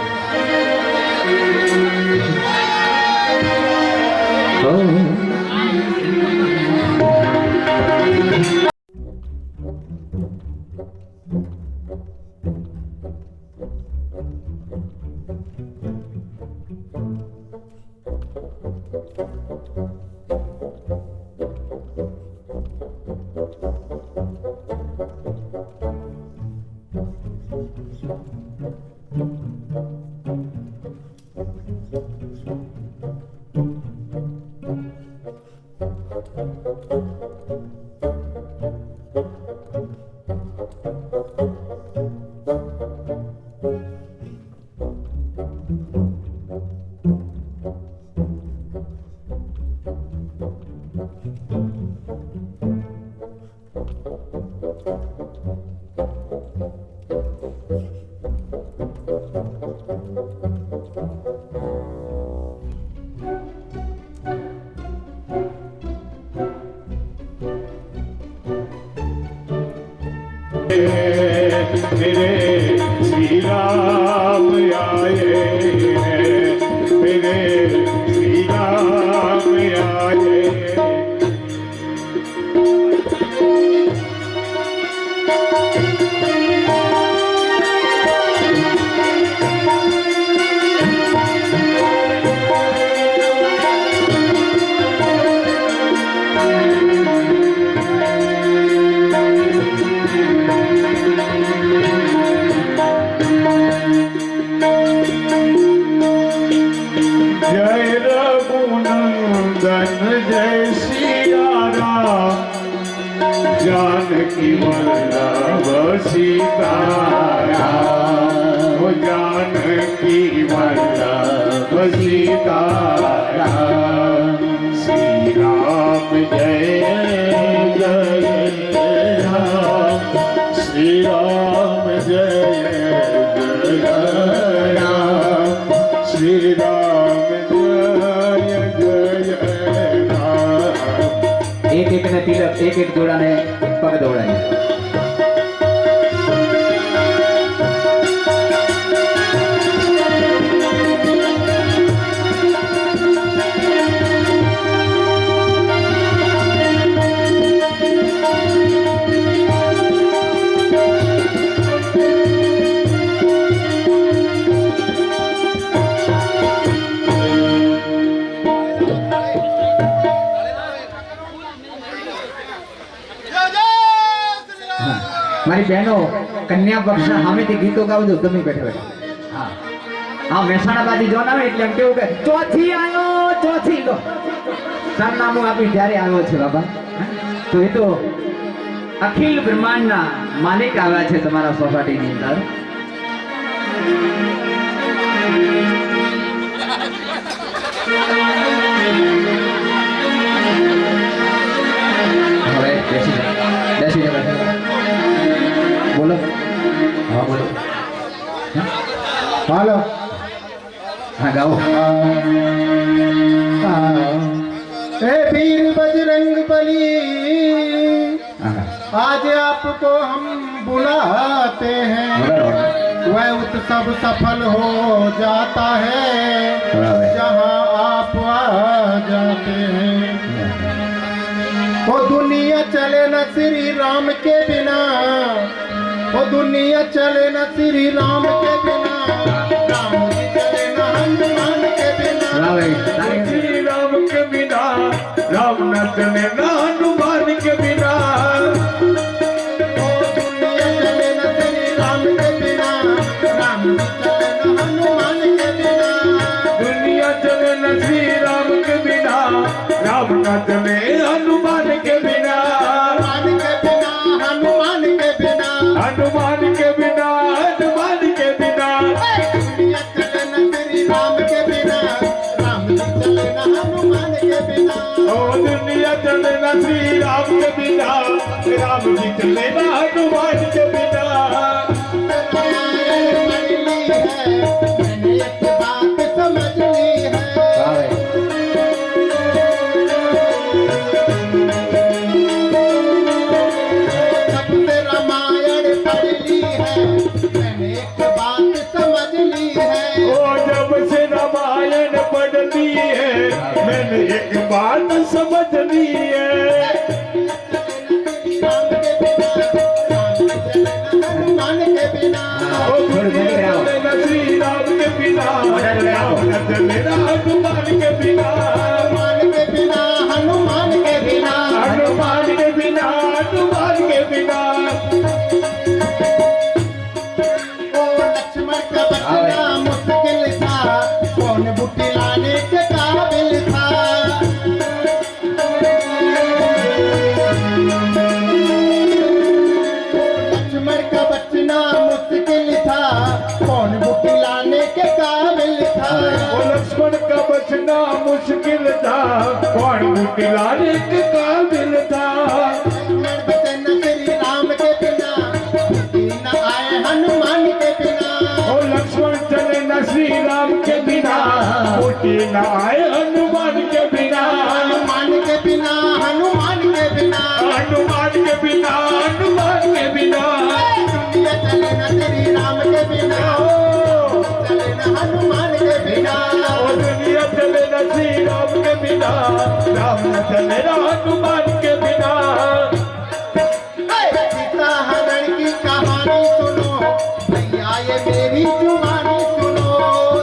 मेरे श्री राम आए, मेरे श्री राम आए. जय रघुनंदन जय सिया राम, जानकी वल्लभ सीताराम, जानकी वल्लभ सीताराम. श्री राम जय जय राम, श्री राम जय जय राम, श्री राम એક ને તિલક, એક જોડાને પગ દોડાય. મારી બહેનો કન્યા પક્ષના સામેથી ગીતો ગાવજો તમે બેઠે બેઠા. હા હા મહેસાણા બાજુ જો ના આવે એટલે એમ કેવું કે ચોથી આવ્યો ચોથી લો સરનામું આપી ત્યારે આવ્યો છે બાબા. તો એ તો અખિલ બ્રહ્માંડના માલિક આવ્યા છે તમારા સોસાયટીની અંદર. હવે બેસી જાઓ બોલો. હા બોલો. હાલો હા ગાઓ. हे वीर बजरंग बली હા आज आपको हम बुलाते हैं वह उत्सव सफल हो जाता है जहाँ आप आ जाते हैं वो दुनिया चले न श्री राम के बिना वो दुनिया चले न श्री राम के बिना राम जी चले न हनुमान के बिना श्री राम के बिना राम न चले न हनुमान के बिना वो दुनिया चले न श्री राम के बिना राम जी चले न हनुमान के बिना दुनिया चले न श्री राम के बिना राम न चले हनुमान के बिना हनुमान के बिना हनुमान के बिना हनुमान के बिना दुनिया चले न श्री राम के बिना राम जी चले न हनुमान के बिना ओ दुनिया चले न श्री राम के बिना राम जी चले न हनुमान के बिना मैंने एक बात समझ ली है सबसे रामायण पढ़ ली है मैंने एक बात समझ ली है ओ जब से रामायण पढ़ ली है मैंने एक बात समझ ली है हनुमान के बिना ओ श्री राम के बिना राम न चले न हनुमान के बिना हनुमान के बिना हनुमान के बिना हनुमान के बिना हनुमान के बिना ओ लक्ष्मण का बचना मुश्किल था कौन बुट्टी लाने के काबिल था लक्ष्मण का बचना मुश्किल था कौन बुट्टी लाने के काबिल था ओ लक्ष्मण का बचना मुश्किल था कौन बुट्टी लाने के काबिल था बचन श्री राम के बिना बुट्टी न आए हनुमान के बिना ओ लक्ष्मण चले न श्री राम के बिना बुट्टी न आए हनुमान के बिना हनुमान के बिना हनुमान के बिना हनुमान के बिना हनुमान के बिना दुनिया चले न श्री राम के बिना चले न हनुमान के बिना ओ दुनिया चले न श्री राम के बिना राम न चले न हनुमान के बिना सीता हरण की कहानी सुनो भैया ये मेरी जुबानी सुनो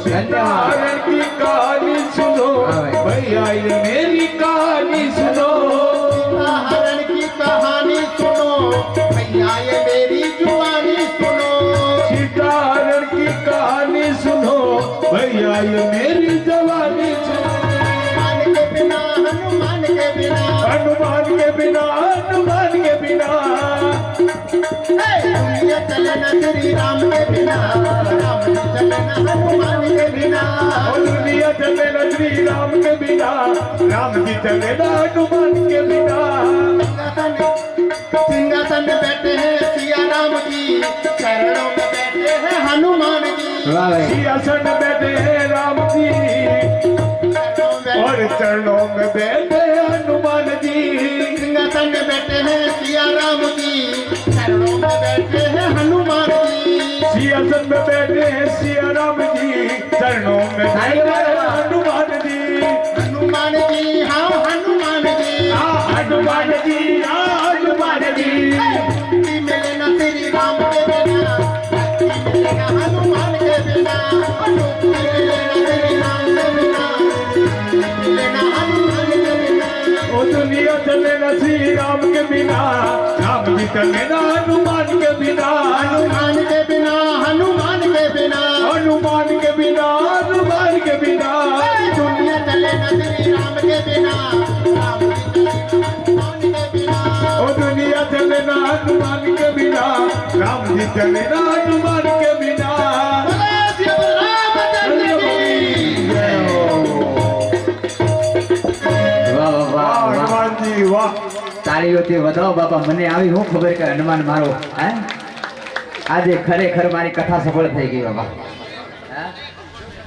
सीता हरण की कहानी सुनो भैया ये मेरी कहानी सुनो सीता हरण की कहानी सुनो भैया ये मेरी जुबानी सुनो सीता हरण की कहानी सुनो भैया ये मेरी जवानी सुनो हनुमान के बिना हनुमान के बिना हनुमान के बिना दुनिया चले न श्री राम के बिना राम जी चले न हनुमान के बिना दुनिया चले न श्री राम के बिना राम जी चले न हनुमान के बिना सिंहासन में बैठे हैं सिया राम जी चरणों में बैठे हैं हनुमान जी सिंहासन में बैठे हैं राम जी और चरणों में बैठे हनुमान जी सिंहासन में बैठे हैं सिया राम जी चरणों में बैठे हैं हनुमान जी सिंहासन में बैठे हैं सिया राम जी चरणों में बैठे हैं हनुमान जी हनुमान जी हाँ हनुमान जी हाँ हनुमान जी हाँ हनुमान जी मिले न श्री राम के बिना मिले न हनुमान के बिना मिले न श्री राम के बिना मिले न हनुमान के बिना ओ ओ दुनिया चले न श्री राम के बिना, राम जी चले न हनुमान के बिना, हनुमान के बिना, हनुमान के बिना, हनुमान के बिना, हनुमान के बिना, दुनिया चले न श्री राम के बिना, राम जी चले न हनुमान के बिना। ओ दुनिया चले न हनुमान के बिना, राम जी चले न हनुमान के बिना। बोलो श्री रामचंद्र की जय हो। વાહ વાહ વાહ વાહ હનુમાનજી વાહ. તાળીઓથી વધાવો બાપા. મને આવી હું ખબર કે હનુમાન મારો હે આજે ખરેખર મારી કથા સફળ થઈ ગઈ બાપા. હે?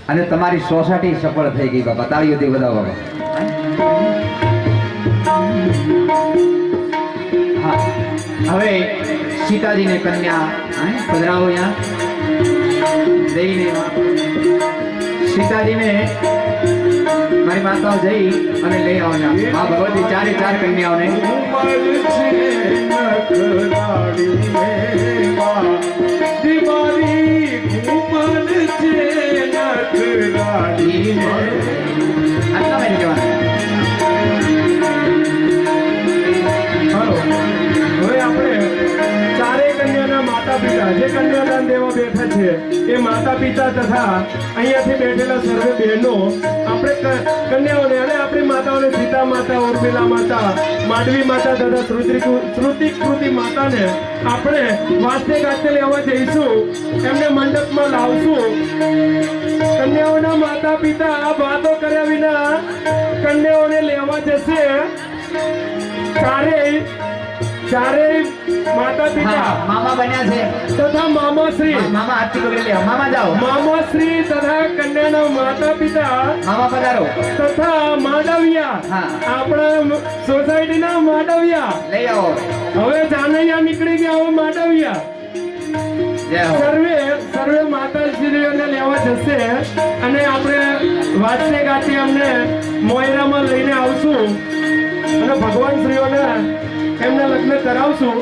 અને તમારી સોસાયટી સફળ થઈ ગઈ બાપા. તાળીઓથી વધાવો બાપા. હે? હા હવે સીતાજીને કન્યા પધરાવો અહીંયા દઈને સીતાજીને મારી માતાઓ જઈ અને લઈ આવો અહીંયા. મા ભગવતી ચારે ચાર કન્યાઓને ઉમર છે નખરાળી મેવા, દીવારી ઉમર છે નખરાળી મેવા. આટલા મેં કહેવાના. હાલો, હવે આપણે ચારેય કન્યાના માતા પિતા જે કન્યાદાન દેવા બેઠા છે એ માતા પિતા તથા અહીંયાથી બેઠેલા સર્વે બહેનો આપણે કન્યાઓને અને આપણી માતાઓને સીતા માતા, ઉર્મિલા માતા, માંડવી માતા તથા શ્રુતિકૃતિ માતાને આપણે વાસ્તે ગાતે લેવા જઈશું, એમને મંડપમાં લાવશું. કન્યાઓના માતા પિતા આ વાતો કર્યા વિના કન્યાઓને લેવા જશે. ચારેય માતા પિતા હા, મામા બન્યા છે. તથા મામાશ્રી મામા હાથથી પકડી લે. મામા જાઓ. મામાશ્રી તથા કન્યાના માતા પિતા મામા પધારો. તથા માંડવિયા, હા. આપણા સોસાયટીના માંડવિયા, લઈ આવો. હવે જાનૈયા નીકળી ગયા. હવે માંડવિયા જય હો. સર્વે માતાશ્રીઓને લેવા જશે અને આપણે વાજતે ગાતે અમને મોયરામાં લઈને આવશું અને ભગવાન શ્રીઓને એમને લગ્ન કરાવશું.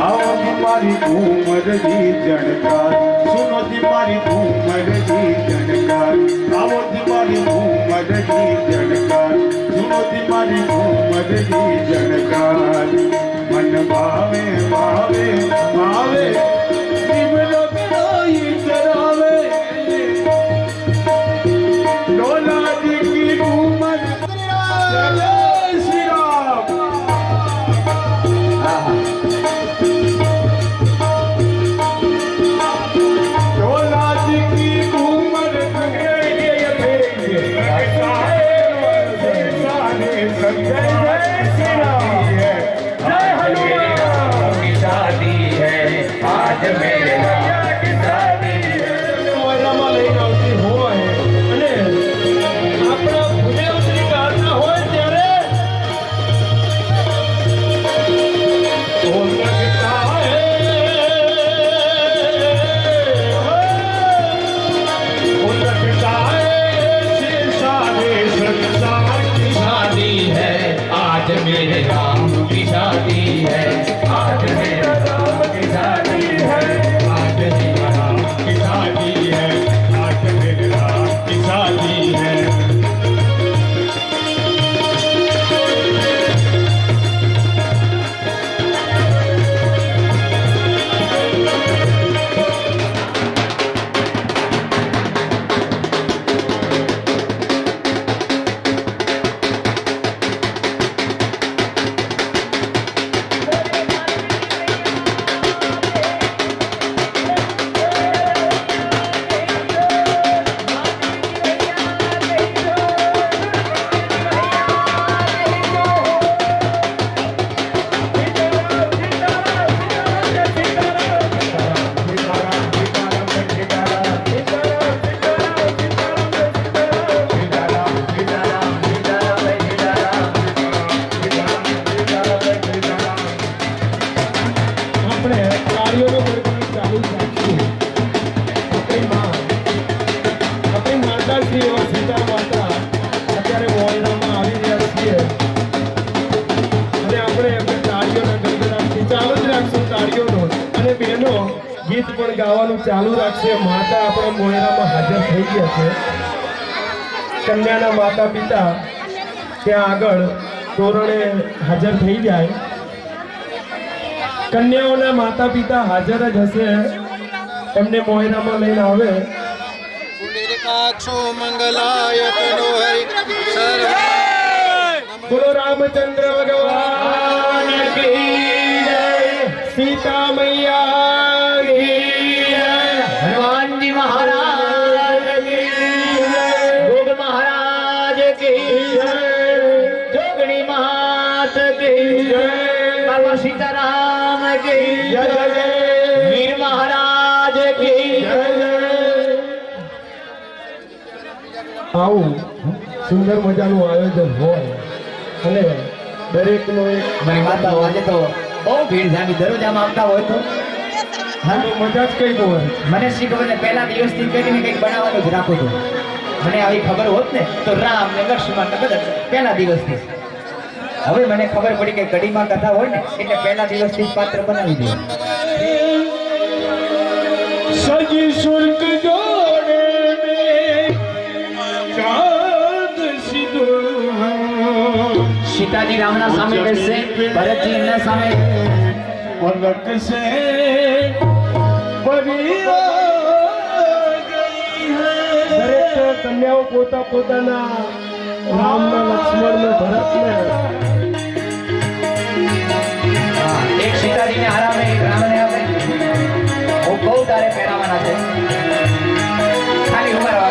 આવો મારી ઘૂમરજી જણકાર, સુનો મારી ઘૂમરજી જણકાર, આવો મારી ઘૂમરજી જણકાર, સુનો મારી ઘૂમરજી જણકાર. મન ભાવે ભાવે ભાવે જીવનો કરાઈ કરાવે, ડોલાજી કી ઘૂમર જય શ્રી રામ. હા, હા. डोलाजी की घूमर मेरे राम की शादी है, आज मेरे राम की शादी है, आज मेरे राम की शादी है, आज मेरे राम की शादी है. ગીત પણ ગાવાનું ચાલુ રાખશે. માતા આપણા મોયરામાં હાજર થઈ ગયા છે. કન્યાના માતા પિતા ત્યાં આગળ તોરણે હાજર થઈ જાય. કન્યાઓના માતા પિતા હાજર જ હશે, એમને મોહરામાં લઈને આવે. પુંડરીકાક્ષો મંગલાય તનો હરિ સર્વ બોલો રામચંદ્ર ભગવાન કી જય, સીતા મૈયા કી જય, હનુમાનજી મહારાજ કી જય, ભોગ મહારાજ કી જય, જોગણી માત કી જય, બાબા સીતારામ કી જય, વીર મહારાજ કી જય. આવું સુંદર મજાનું આયોજન હોય અને દરેકનો એક મારી માતાઓ આજે તો બહુ ભીડ જામી દરરોજામાં આવતા હોય તો તો મજા જ કઈ હોય. મને શી ખબર ને પહેલા દિવસથી કંઈક ને કંઈક બનાવવાનું જ રાખું છું. મને આવી ખબર હોત ને તો રામ ને લક્ષ્મણ ને બધા પહેલા દિવસથી. હવે મને ખબર પડી કે કડીમાં કથા હોય ને એટલે પહેલા દિવસથી જ પાત્ર બનાવી દે. સજી શુલ્ક જોડે ચાંદ સીધો સીતાજી રામના સામે બેસશે, ભરતજી એમના સામે. પલક સે દરેક કન્યાઓ પોતાના રામના લક્ષ્મણને ભરતને એક સીતાજીને હરાવે, એક રામને આવે. હું બહુ તારે પહેરાવાના છે. ખાલી ઉભા રહો.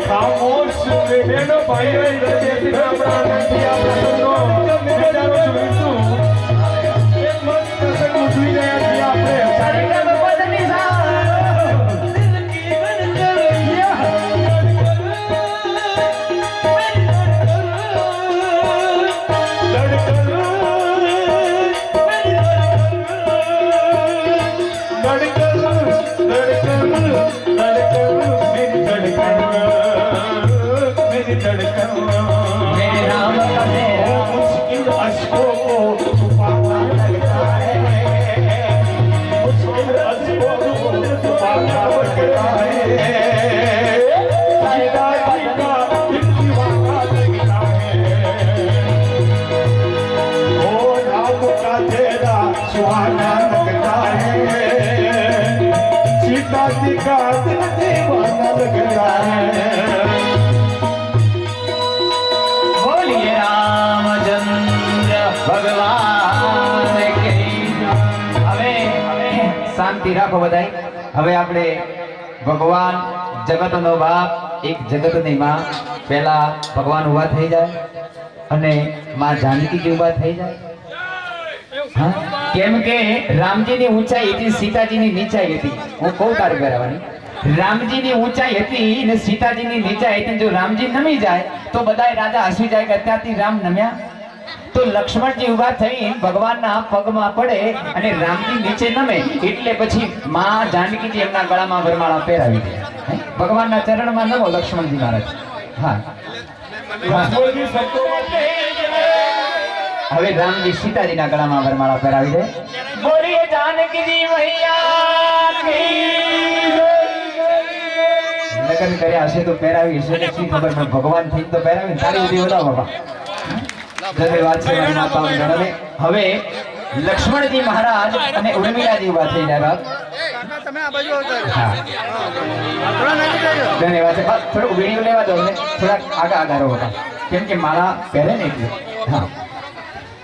ખામોશ બેનો ભાઈ આપણા નથી આપણા એક મસ્ત પ્રસંગ ઉઠવી રહ્યા છીએ मेरे राम का मेरा मुश्किल अशकों को छुपाना लगता है, मुश्किल अशकों को छुपाना लगता है, सीता जी का दीवाना लगता है, ओ राम का तेरा सुहाना लगता है, सीता जी का दीवाना लगता है. बोलिए रामचंद्र भगवान की जय. હવે શાંતિ રાખો બધાય. હવે આપણે ભગવાન જગતનો બાપ એક જગતની માં પહેલા ભગવાન ઊભા થઈ જાય અને માં જાનકીજી ઊભા થઈ જાય. હા, કેમ કે રામજીની ઊંચાઈ હતી, સીતાજીની નીચાઈ હતી. હું કહું તારે કરાવવાની. રામજીની ઊંચાઈ હતી ને સીતાજીની નીચાઈ હતી. જો રામજી નમી જાય તો બધાય રાજા હસી જાય કે અત્યારથી રામ નમ્યા. તો લક્ષ્મણજી ઊભા થઈ ભગવાનના પગમાં પડે અને રામજી નીચે નમે એટલે પછી માં જાનકીજી એમના ગળામાં વરમાળા પહેરાવી દે. ભગવાનના ચરણમાં નમો લક્ષ્મણજી મહારાજ. હા, હવે રામજી સીતાજીના ગળામાં વરમાળા પહેરાવી દે. બોલીએ જાનકીજી મૈયા કી જય. લગ્ન કર્યા હશે તો પહેરાવી હશે કે શી ખબર, પણ ભગવાન થઈને તો પહેરાવી ને. તારી ઉધી વધાવો બાબા. ધન્યવાદ છે મારી માતાઓને જણાવે. હવે લક્ષ્મણજી મહારાજ અને ઉર્મિલાજી ઉભા થઈ રહ્યા. હા, ધન્યવાદ છે. બસ થોડું વિડીયો લેવા દો ને, થોડાક આગા રહો બાબા, કેમ કે માળા પહેરે ને એટલે. હા,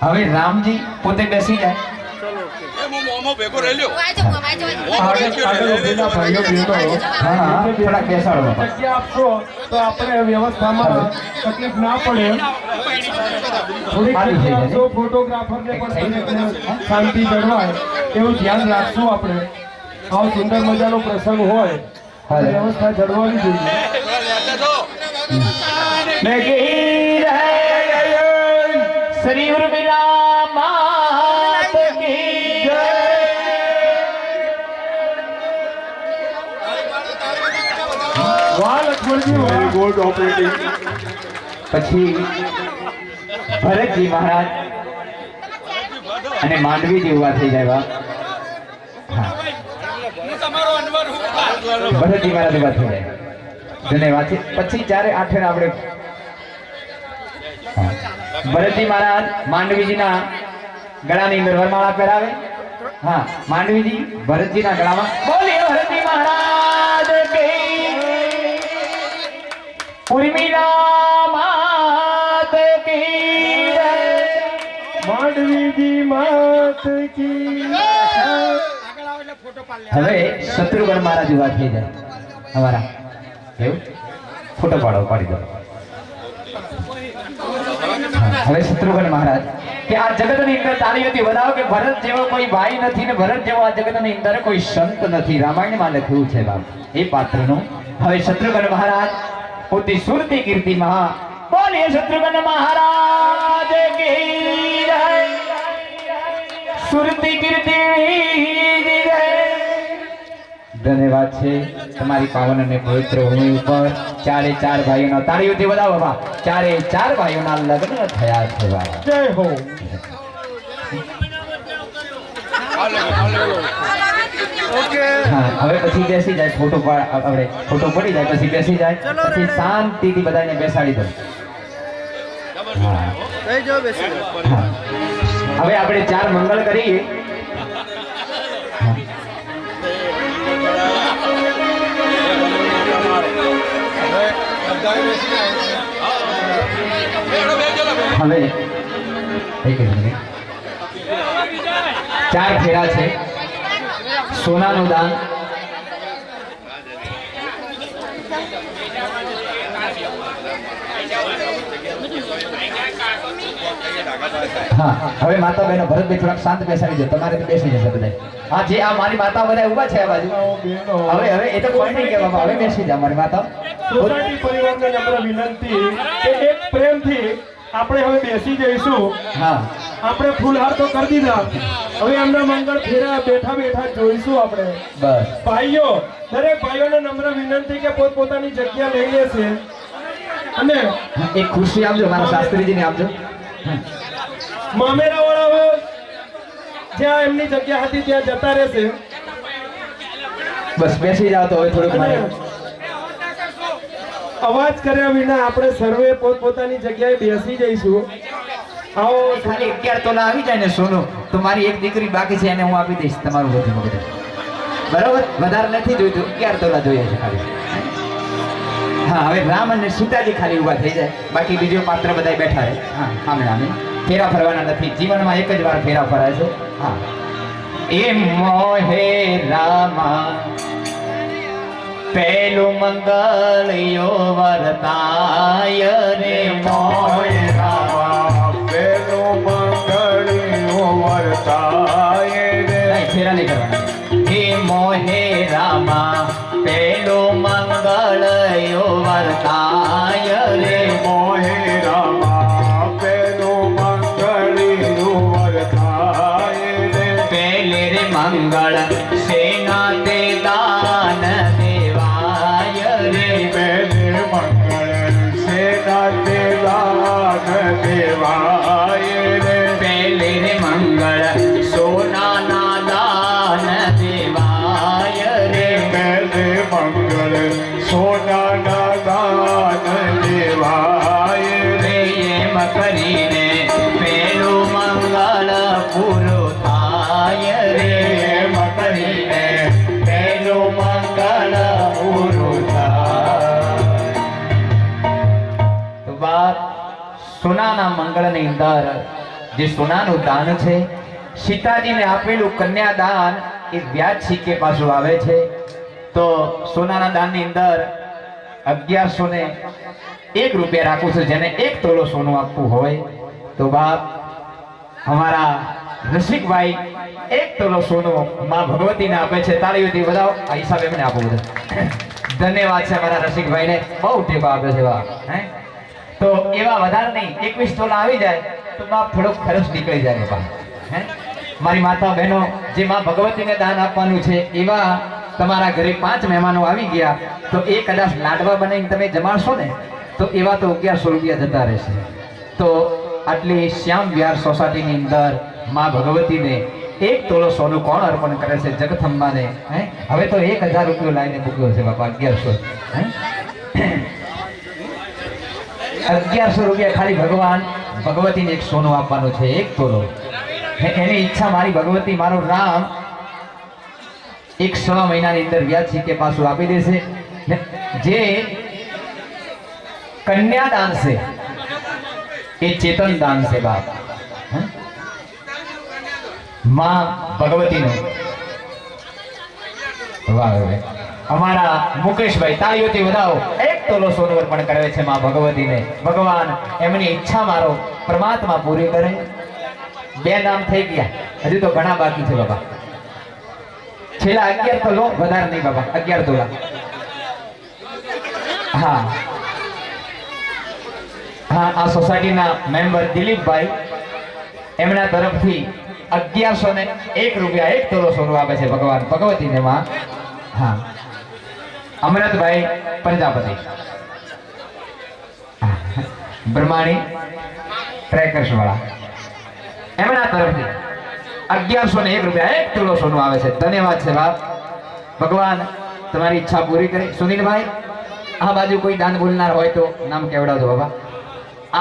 હવે રામજી પોતે બેસી જાય. હા, થોડાક બેસાડો બાબા. જગ્યા આપશો તો આપણે વ્યવસ્થામાં તકલીફ ના પડે. થોડીક જગ્યા આપશો, ફોટોગ્રાફરને પણ શાંતિ જળવાય એવું ધ્યાન રાખશું આપણે. આવો સુંદર મજાનો પ્રસંગ હોય તો વ્યવસ્થા જળવાવી જોઈએ. मैं गिर है श्री उर्मिला मात की जय. વાહ લક્ષ્મણજી વાહ. Very good operating. પછી ભરતજી મહારાજ અને માંડવીજી ઉભા થઈ જાય. વાહ. હા. ભરતજી મહારાજ ઉભા થઈ જાય. ધન્યવાદ છે. પછી જ્યારે આઠે આપણે હા. ભરતજી મહારાજ માંડવીજીના ગળાની અંદર વરમાળા પહેરાવે. હા, માંડવીજી ભરતજીના ગળામાં બોલીએ ભરતજી મહારાજ કી ઉર્મિલા માત કી જય. માંડવીજી માત કી હવે શત્રુઘ્ન મહારાજ ઉભા થઈ જાય અમારા. એવું ફોટો પાડી દો. હવે શત્રુઘ્ન મહારાજ કે આ જગતની અંદર તાળીઓથી વધાવો કે ભરત જેવો કોઈ ભાઈ નથી ને ભરત જેવો આ જગતની અંદર કોઈ સંત નથી. રામાયણમાં લખ્યું છે બાપ એ પાત્રનું. હવે શત્રુઘ્ન મહારાજ પોતે સુરતી કીર્તિ મહા બોલીએ શત્રુઘ્ન મહારાજ કી જય. સુરતી કીર્તિ જય. ધન્યવાદ છે તમારી પાવન અને પવિત્ર ભૂમિ ઉપર ચારે ચાર ભાઈઓના તાળીઓથી વધાવો બા. ચારે ચાર ભાઈઓના લગ્ન થયા છે બા. જય હો. હા, હવે પછી બેસી જાય ફોટો આપણે ફોટો પડી જાય પછી બેસી જાય પછી શાંતિથી બધાને બેસાડી દો. હા. હા. હવે આપણે ચાર મંગળ કરીએ. હા. હવે એક મિનિટ. ચાર ફેરા છે. સોનાનું દાન, હા. હવે માતા બહેનો ભરતભાઈ થોડાક શાંત બેસાડી દો. તમારે તો બેસી જશે બધા. હા, જે આ મારી માતા બધા ઉભા છે આ બાજુ. હવે એ તો કોઈ નહીં કે બાબા હવે બેસી જા મારી માતા. સોસાયટી પરિવારને નમ્ર વિનંતી કે એક પ્રેમથી આપણે હવે બેસી જઈશું. હા, આપણે ફૂલહાર તો કરી દીધા. હવે એમના મંગળ ફેરા બેઠા બેઠા જોઈશું આપણે. બસ. ભાઈઓ, દરેક ભાઈઓને નમ્ર વિનંતી કે પોતપોતાની જગ્યા લઈ લેશે અને એક ખુશી આપજો મારા શાસ્ત્રીજીને આપજો. મામેરા વાળાઓ જ્યાં એમની જગ્યા હતી ત્યાં જતા રહેશે. બસ બેસી જાઓ તો હવે થોડુંક અને મને અવાજ કર્યા વિના આપણે સર્વે પોતપોતાની જગ્યાએ બેસી જઈશું. આવો ખાલી 11 તોલા આવી જાય ને સોનું તો મારી એક દીકરી બાકી છે એને હું આપી દઈશ તમારું બધું બધું. બરોબર, વધારે નથી જોઈતું, 11 તોલા જોઈએ છે ખાલી. હા, હવે રામ અને સીતાજી ખાલી ઊભા થઈ જાય, બાકી બીજો પાત્ર બધા બેઠા રહે. હા, સામે સામે ફેરા ફરવાના નથી. જીવનમાં એક જ વાર ફેરા ફરાય છે. હા. એ મોહે રામા પેલું મંગળ યો વર્તાય રે. મોહે રામા પેલું મંગળિયો વર્તાય રે. નહીં, ફેરા નહીં કરવાના. હે મોહે રામા પેલું મંગળ યો વર્તાય રે. મોહે રામા પેલું મંગળિયો વર્તાય રે. પેલે રે મંગળ સેના તે દાન દેવાય રે. પેલે મંગળ સેના દેવાન દેવાય રે. પેલે રે મંગળ સોનાના દાન દેવાય રે. પેલે મંગળ સોનાના દાન દેવાય રે રે. એમ કરીને પેલું મંગળ પૂરું થાય રે. એમ કરીને પેલું મંગળ પૂરું તો બાપ સોનાના મંગળની અંદર જે સોનાનું દાન છે, સીતાજીને આપેલું કન્યાદાન એ વ્યાજ સિક્કે પાછું આવે છે. તો સોનાના દાનની અંદર 1101 રૂપિયા રાખું છું. જેને 1 તોલો સોનું આપવું હોય તો બાપ અમારા રસિકભાઈ 1 તોલો સોનું માં ભગવતીને આપે છે. તાળીઓથી વધાવો. આ હિસાબે મને આપો બધા. ધન્યવાદ છે મારા રસિકભાઈને, બહુ ટેકો આપ્યો છે બાપ. હે તો એવા વધારે નહીં, 21 તોલા આવી જાય તો બાપ થોડોક ખર્ચ નીકળી જાય બાપા. હે મારી માતા બહેનો જે માં ભગવતીને દાન આપવાનું છે એવા તમારા ઘરે 5 મહેમાનો આવી ગયા તો એ કદાચ લાડવા બનાવીને તમે જમાડશો ને તો એવા તો 1100 રૂપિયા જતા રહેશે. તો આટલી શ્યામ વિહાર સોસાયટીની અંદર માં ભગવતીને 1 તોલો સોનું કોણ અર્પણ કરે છે? જગથંબાને. હવે તો 1000 રૂપિયો લાવીને મૂક્યો છે બાપા. 1100 રૂપિયા ખાલી ભગવાન ભગવતીને એક સોનું આપવાનું છે, 1 તોલો. એની ઈચ્છા મારી ભગવતી મારો રામ 1 મહિનાની અંદર વ્યાજ કે પાછું આપી દેશે. જે કન્યા દાન છે એ ચેતન દાન છે બાપ. માં ભગવતીનો વાહ. અમારા મુકેશભાઈ તાળીઓથી વધાવો. 1 તોલો સોનું અર્પણ કરે છે માં ભગવતીને. ભગવાન એમની ઈચ્છા મારો પરમાત્મા પૂરી કરે. 2 નામ થઈ ગયા, હજુ તો ઘણા બાકી છે બાબા. છેલ્લા 11 તોલો, વધારે નહીં બાબા, 11 તોલા. હા હા, આ સોસાયટીના મેમ્બર દિલીપભાઈ એમના તરફથી 1101 રૂપિયા 1 તોલો સોનું આપે છે ભગવાન ભગવતીને માં. હા, અમરતભાઈ પ્રજાપતિ બ્રહ્માણી ટ્રેકર્સ વાળા એમના તરફથી 1101 રૂપિયા 1 તોલો સોનું આવે છે. ધન્યવાદ છે બાપ. ભગવાન તમારી ઈચ્છા પૂરી કરે. સુનિલભાઈ આ બાજુ કોઈ દાન બોલનાર હોય તો નામ કેવડાવજો બાબા.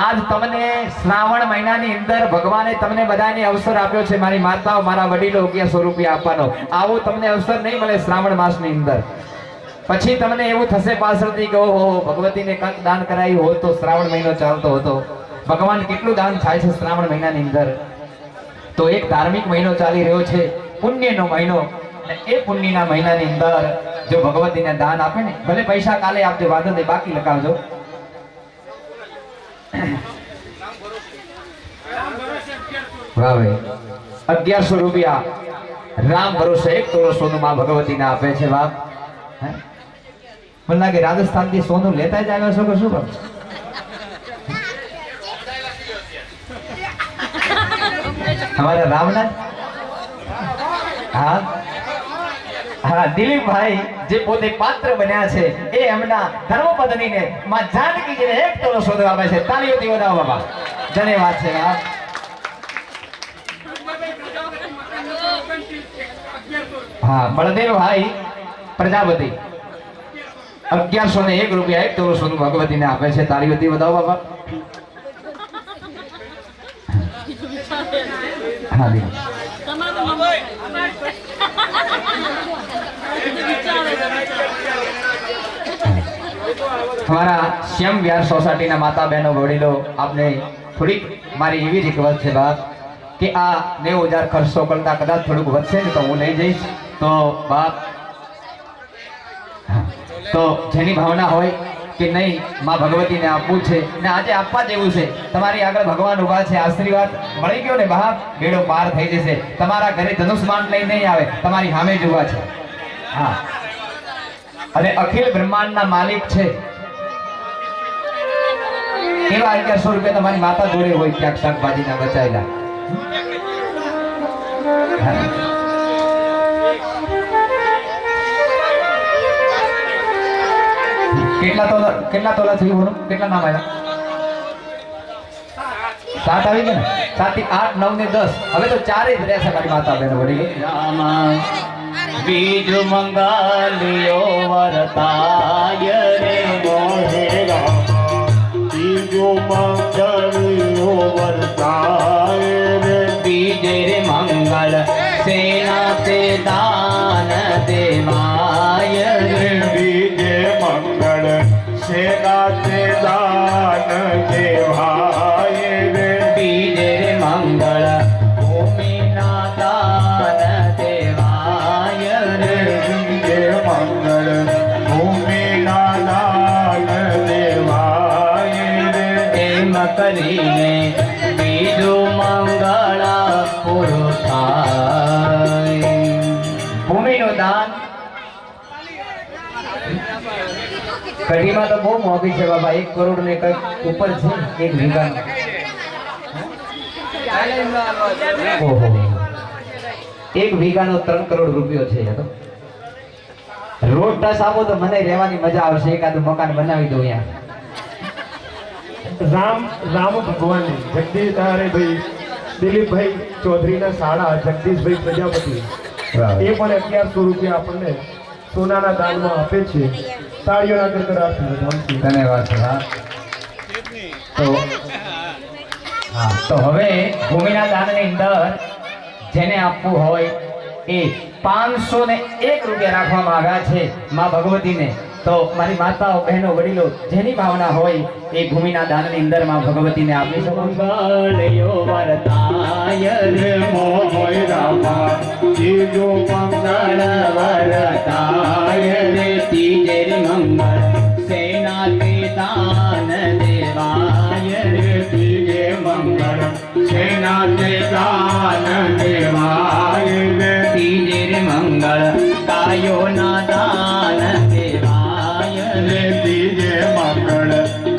આજ તમને શ્રાવણ મહિનાની અંદર ભગવાને તમને બધાને અવસર આપ્યો છે, મારી માતાઓ મારા વડીલો 1100 રૂપિયા આપવાનો. આવો તમને અવસર નહીં મળે શ્રાવણ માસની અંદર. પછી તમને એવું થશે પાછળથી કે ઓહો ભગવતીને કંઈક દાન કરાયું હોત તો શ્રાવણ મહિનો ચાલતો હતો. ભગવાન કેટલું દાન થાય છે શ્રાવણ મહિનાની અંદર. તો એક ધાર્મિક મહિનો ચાલી રહ્યો છે, પુણ્યનો મહિનો. અને એ પુણ્યના મહિનાની અંદર જો ભગવતીને દાન આપે ને, ભલે પૈસા કાલે આપજો, વાંધો નહીં, બાકી લખાવજો. વાહ ભાઈ, 1100 રૂપિયા રામ ભરોસે 1 તોલો સોનું માં ભગવતીને આપે છે બાપ. મને લાગે રાજસ્થાન થી સોનું લેતા જ આવ્યા છો કે શું બાપ? हमारा रामनाथ. हाँ हाँ, દિલીપભાઈ જે પોતે પાત્ર બન્યા છે એ એમના ધર્મપત્નીને માં જાનકીજીને 1 તોલો સોનું આપે છે. તાળીઓથી વધાવો બાબા. ધન્યવાદ છે બાપ. હા, બળદેવભાઈ પ્રજાપતિ 1101 રૂપિયા 1 તોલો સોનું ભગવતીને આપે છે. તાળીઓથી વધાવો બાબા. हाँ दी हमारा श्याम विहार सोसायटी ना माता बहनों वडीलो आपने थोड़ी मारी एवी रिक्वेस्ट है बात कि आ 9000 खर्चो करता कदाच थोड़ું વધશે ને તો હું લઈ જઈશ. તો બાપ તો જેની ભાવના હોય કે નહીં માં ભગવતીને આપવું છે ને આજે આપવા જેવું છે, તમારી આગળ ભગવાન ઉભા છે, આશીર્વાદ મળી ગયો ને બાપ, બેડો પાર થઈ જશે. તમારા ઘરે ધનુષબાણ લઈ નહીં આવે, તમારી સામે જ ઉભા છે. હા, અને અખિલ બ્રહ્માંડના માલિક છે એવા 1100 રૂપિયા તમારી માતા જોડે હોય ક્યાંક શાકભાજીના બચાયેલા. કેટલા તોલા થયું બોલો? કેટલા નામ આવ્યા? 7 આવી ગયા ને? 7 થી 8 9 ને 10. હવે તો 4 જ રહેશે મારી માતા બહેનો વડી. બીજ મંગલિયો વરતાય રે મોહે રામ. બીજો મંગલિયો વરતાય રે. બીજે રે મંગલ સેના તે દાન દેવાય રે. બીજે મંગળ સેના તે દાન દેવાય રે. બીજે રે મંગળ ભૂમિના દાન દેવાય રે. બીજે મંગળ ભૂમિના દાન દેવાય રે. એમ કરીને બીજું મંગળ પૂરું થાય. ભૂમિનું દાન કઢીમાં તો બહુ મોંઘી છે બાબા, 1 કરોડ ને કઈક ઉપર છે 1 વીઘા. ઓહો, 1 વીઘાનો 3 કરોડ રૂપિયો છે. તો રોડ ટચ આપો તો મને રહેવાની મજા આવશે, એકાદું મકાન બનાવી દઉં અહીંયા. રામ ભગવાન જગદીશ ભાઈ દિલીપભાઈ ચૌધરીના શાળા જગદીશભાઈ પ્રજાપતિ એ પણ 1100 રૂપિયા આપણને સોનાના દાનમાં આપે છે. તાળીઓના ગડગડાટથી વધાવશું. ધન્યવાદ સર. તો હવે ભૂમિના દાનની અંદર જેને આપવું હોય એ 501 રૂપિયા રાખવામાં આવ્યા છે માં ભગવતીને. તો મારી માતાઓ બહેનો વડીલો જેની ભાવના હોય એ ભૂમિના દાનની અંદર માં ભગવતીને આપી શકો. મંગળયો વરતાય રે મોય રામા જીજો મંગળ વરતાય રે તીજે મંગળ સેના તે દાન દેવાય રે તીજે મંગળ સેના તે દાન દેવાય રે તીજે મંગળ કાયો ના દાન દેવાય રે તીજે મંગળ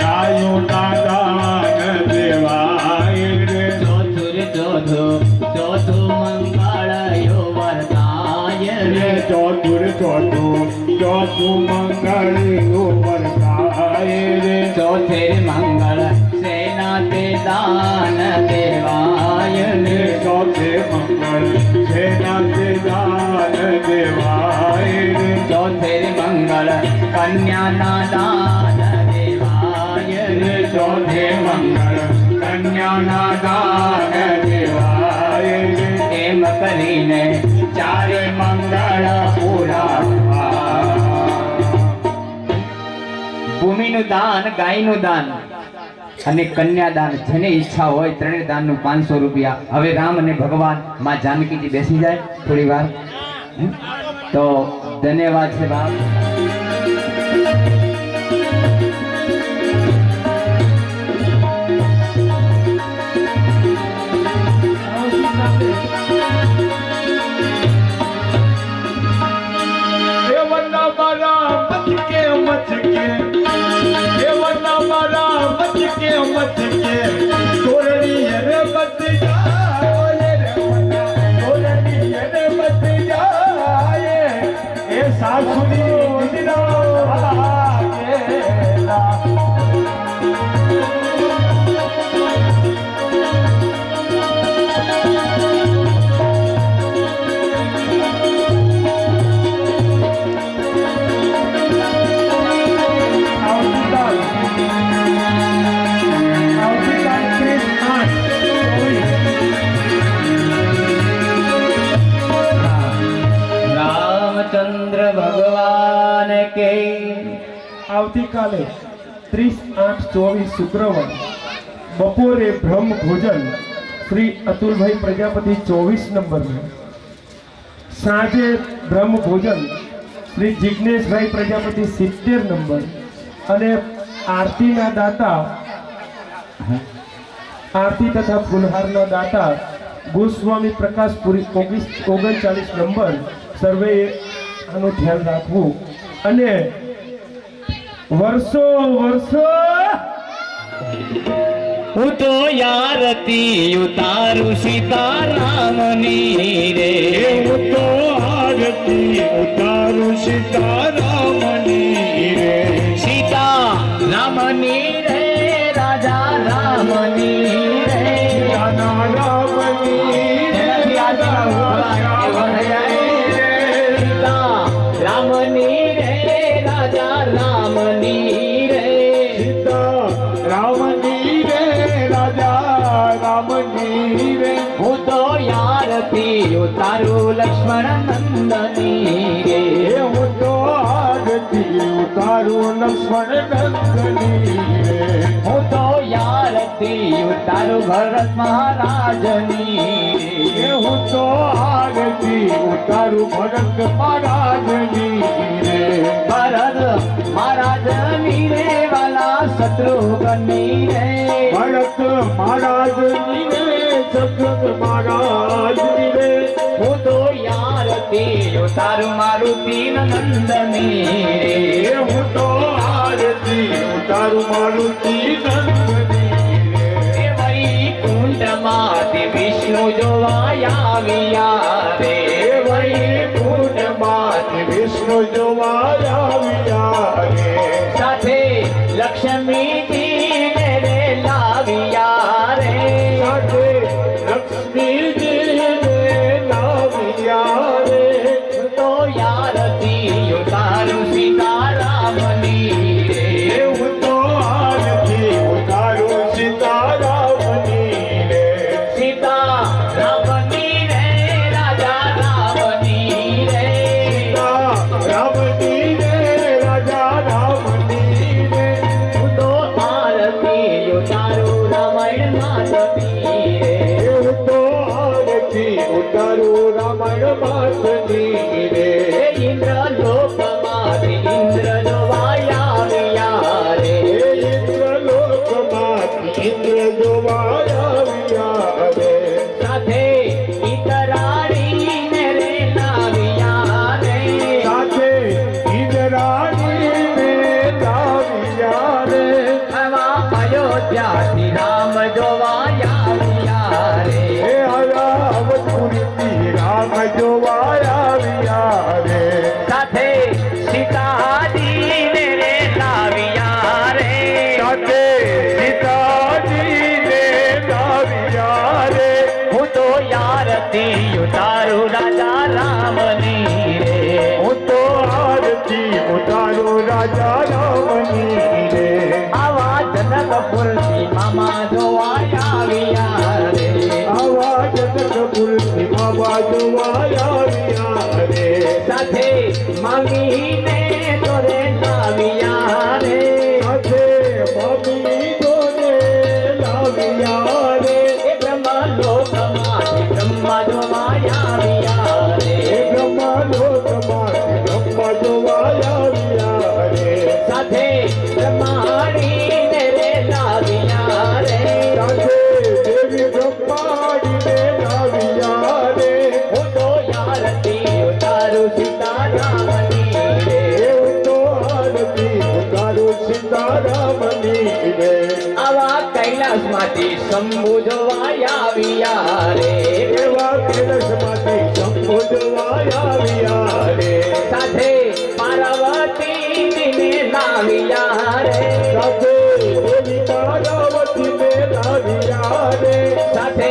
કાયો ના દાન દેવાય રે ચોથું મંગળયો વરતાય રે ચોથું મંગળયો વરતાય રે ચોથે મંગળ સેના તે દાન દેવાય રે ચોથે મંગળ સેના તે દાન દેવાય રે ચોથે મંગળ કન્યાના દાન દેવાય રે ચોથે મંગળ કન્યાના દાન દેવાય રે એમ કરીને ચારે મંગળ પૂરા. ભૂમિનું દાન, ગાયનું દાન અને કન્યાદાન, જેને ઈચ્છા હોય ત્રણેય દાનનું 500 રૂપિયા. હવે રામ અને ભગવાન માં જાનકીજી બેસી જાય થોડી વાર. તો ધન્યવાદ છે બાપ. આવતીકાલે 30/8/24 શુક્રવાર બપોરે બ્રહ્મ ભોજન શ્રી અતુલભાઈ પ્રજાપતિ 24 નંબરમાં, સાંજે બ્રહ્મ ભોજન શ્રી જિજ્ઞેશભાઈ પ્રજાપતિ 70 નંબર અને આરતીના દાતા આરતી તથા ફુલહારના દાતા ગોસ્વામી પ્રકાશપુરી 39 નંબર. સર્વે આનું ધ્યાન રાખવું અને વર્ષો હું તો આરતી ઉતારું સીતારામની રે. હું તો આરતી ઉતારું સીતારામની રે. સીતારામની રે રાજા રામની રે રાજા રામની રે રામની રે રાજા રામની રે રામની રે રાજા રામની રે. હું તો આરતી ઉતારું લક્ષ્મણ નંદની રે. હું તો આરતી ઉતારું લક્ષ્મણ નંદની રે. હું તો આરતી ઉતારું ભરત મહારાજની રે. હું તો આરતી ઉતારું ભરત મહારાજની રે. ભરત મહારાજની રે વાલા શત્રુઘ્નની રે. ભરત મહારાજની રે શત્રુઘ્ન મહારાજની રે. હું તો આરતી ઉતારું મારુતિ નંદની રે. હું તો આરતી ઉતારું મારુતિ નંદની રે. વૈકુંઠમાંથી વિષ્ણુ જોવા આવ્યા રે. વૈકુંઠમાંથી વિષ્ણુ જોવા લક્ષ્મી જી રે લાવ્યા રે સાથે લક્ષ્મીજીને લાવ્યા રે તો યારતી ઉતારું સીતારામની રે હું તો આરતી ઉતારું સીતારામની રે સીતારામની રે રાજા રામની રે રામની રે રાજા રામની રે હું તો આરતી ઉતારું રામાયણ માધવી રે હું તો આરતી ઉતારું રામાયણ માથની રે ઇન્દ્ર લોકમાંથી ઇન્દ્ર જોવાયા આવ્યા રે ઇન્દ્રલોકમાંથી ઇન્દ્ર જોવા આવ્યા રે સાથે ઈતરાણીને રે લાવ્યા રે સાથે ઇન્દ્રાણીને લાવ્યા રે આવા અયોધ્યાથી રામ જોવાયા આવ્યા રે હે રામપુરીથી રામ જોવા આવ્યા રે સાથે સીતાજીને રે લાવ્યા રે સાથે સીતાજીને લાવ્યા રે હું તો યારતી ઉતારું રાજા રામની રે હું તો આરતી ઉતારું રાજા રામની રે આવા જનકપુરથી મામા જોવાયા આવ્યા રે આવા જગતપુરથી બાબા જોવા આવ્યા રે સાથે માંગીને તોરે લાવ્યા રે સાથે મમ્મી તોને લાવ્યા રે એ બ્રહ્મલોકમાંથી બ્રહ્મા જોવાયા આવ્યા રે હે બ્રહ્મલોકમાંથી બ્રહ્મ જોવા આવ્યા રે સાથે બ્રહ્માણીને રે લાવ્યા રે સાથે દેવી બ્રહ્માણીને લાવ્યા રે હું તો યારતી ઉતારું સીતારામની રે હું તો આરતી ઉતારું સીતારામની રે આવા કૈલાસમાંથી શંભુ જોવાયા આવ્યા રે એવા કેલસમાંથી શંભુ જોવા આવ્યા રે સાથે પાર્વતીજીને લાવ્યા રે સાથે દેવી પાર્વતીને લાવ્યા રે સાથે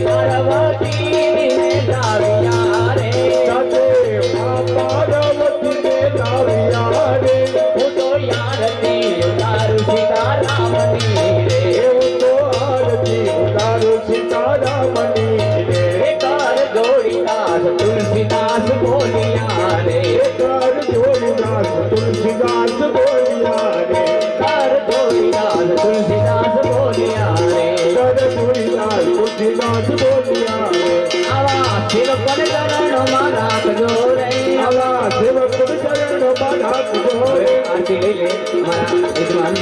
પાર્વતીજીને લાવ્યા રે સાથે મા પાર્વતીને લાવ્યા રે હું તો યારતી ઉતારું સીતારામની રે એવું તો આરતી ઉતારું સીતારામની રે કર જોડીદાસ તુલસીદાસ બોલિયા રે કર જોડીદાસ તુલસીદાસ બોલ્યા રે કર જોડીદાસ તુલસીદાસ બોલિયા રે કર જોડીદાસ તુલસીદાસ બોલ્યા રે આવા શિવપદ ચરણોમાં રાખજો રે આવા સેવક ચરણોમાં રાખજો રે આરતી લઈ લે મારા યજમાન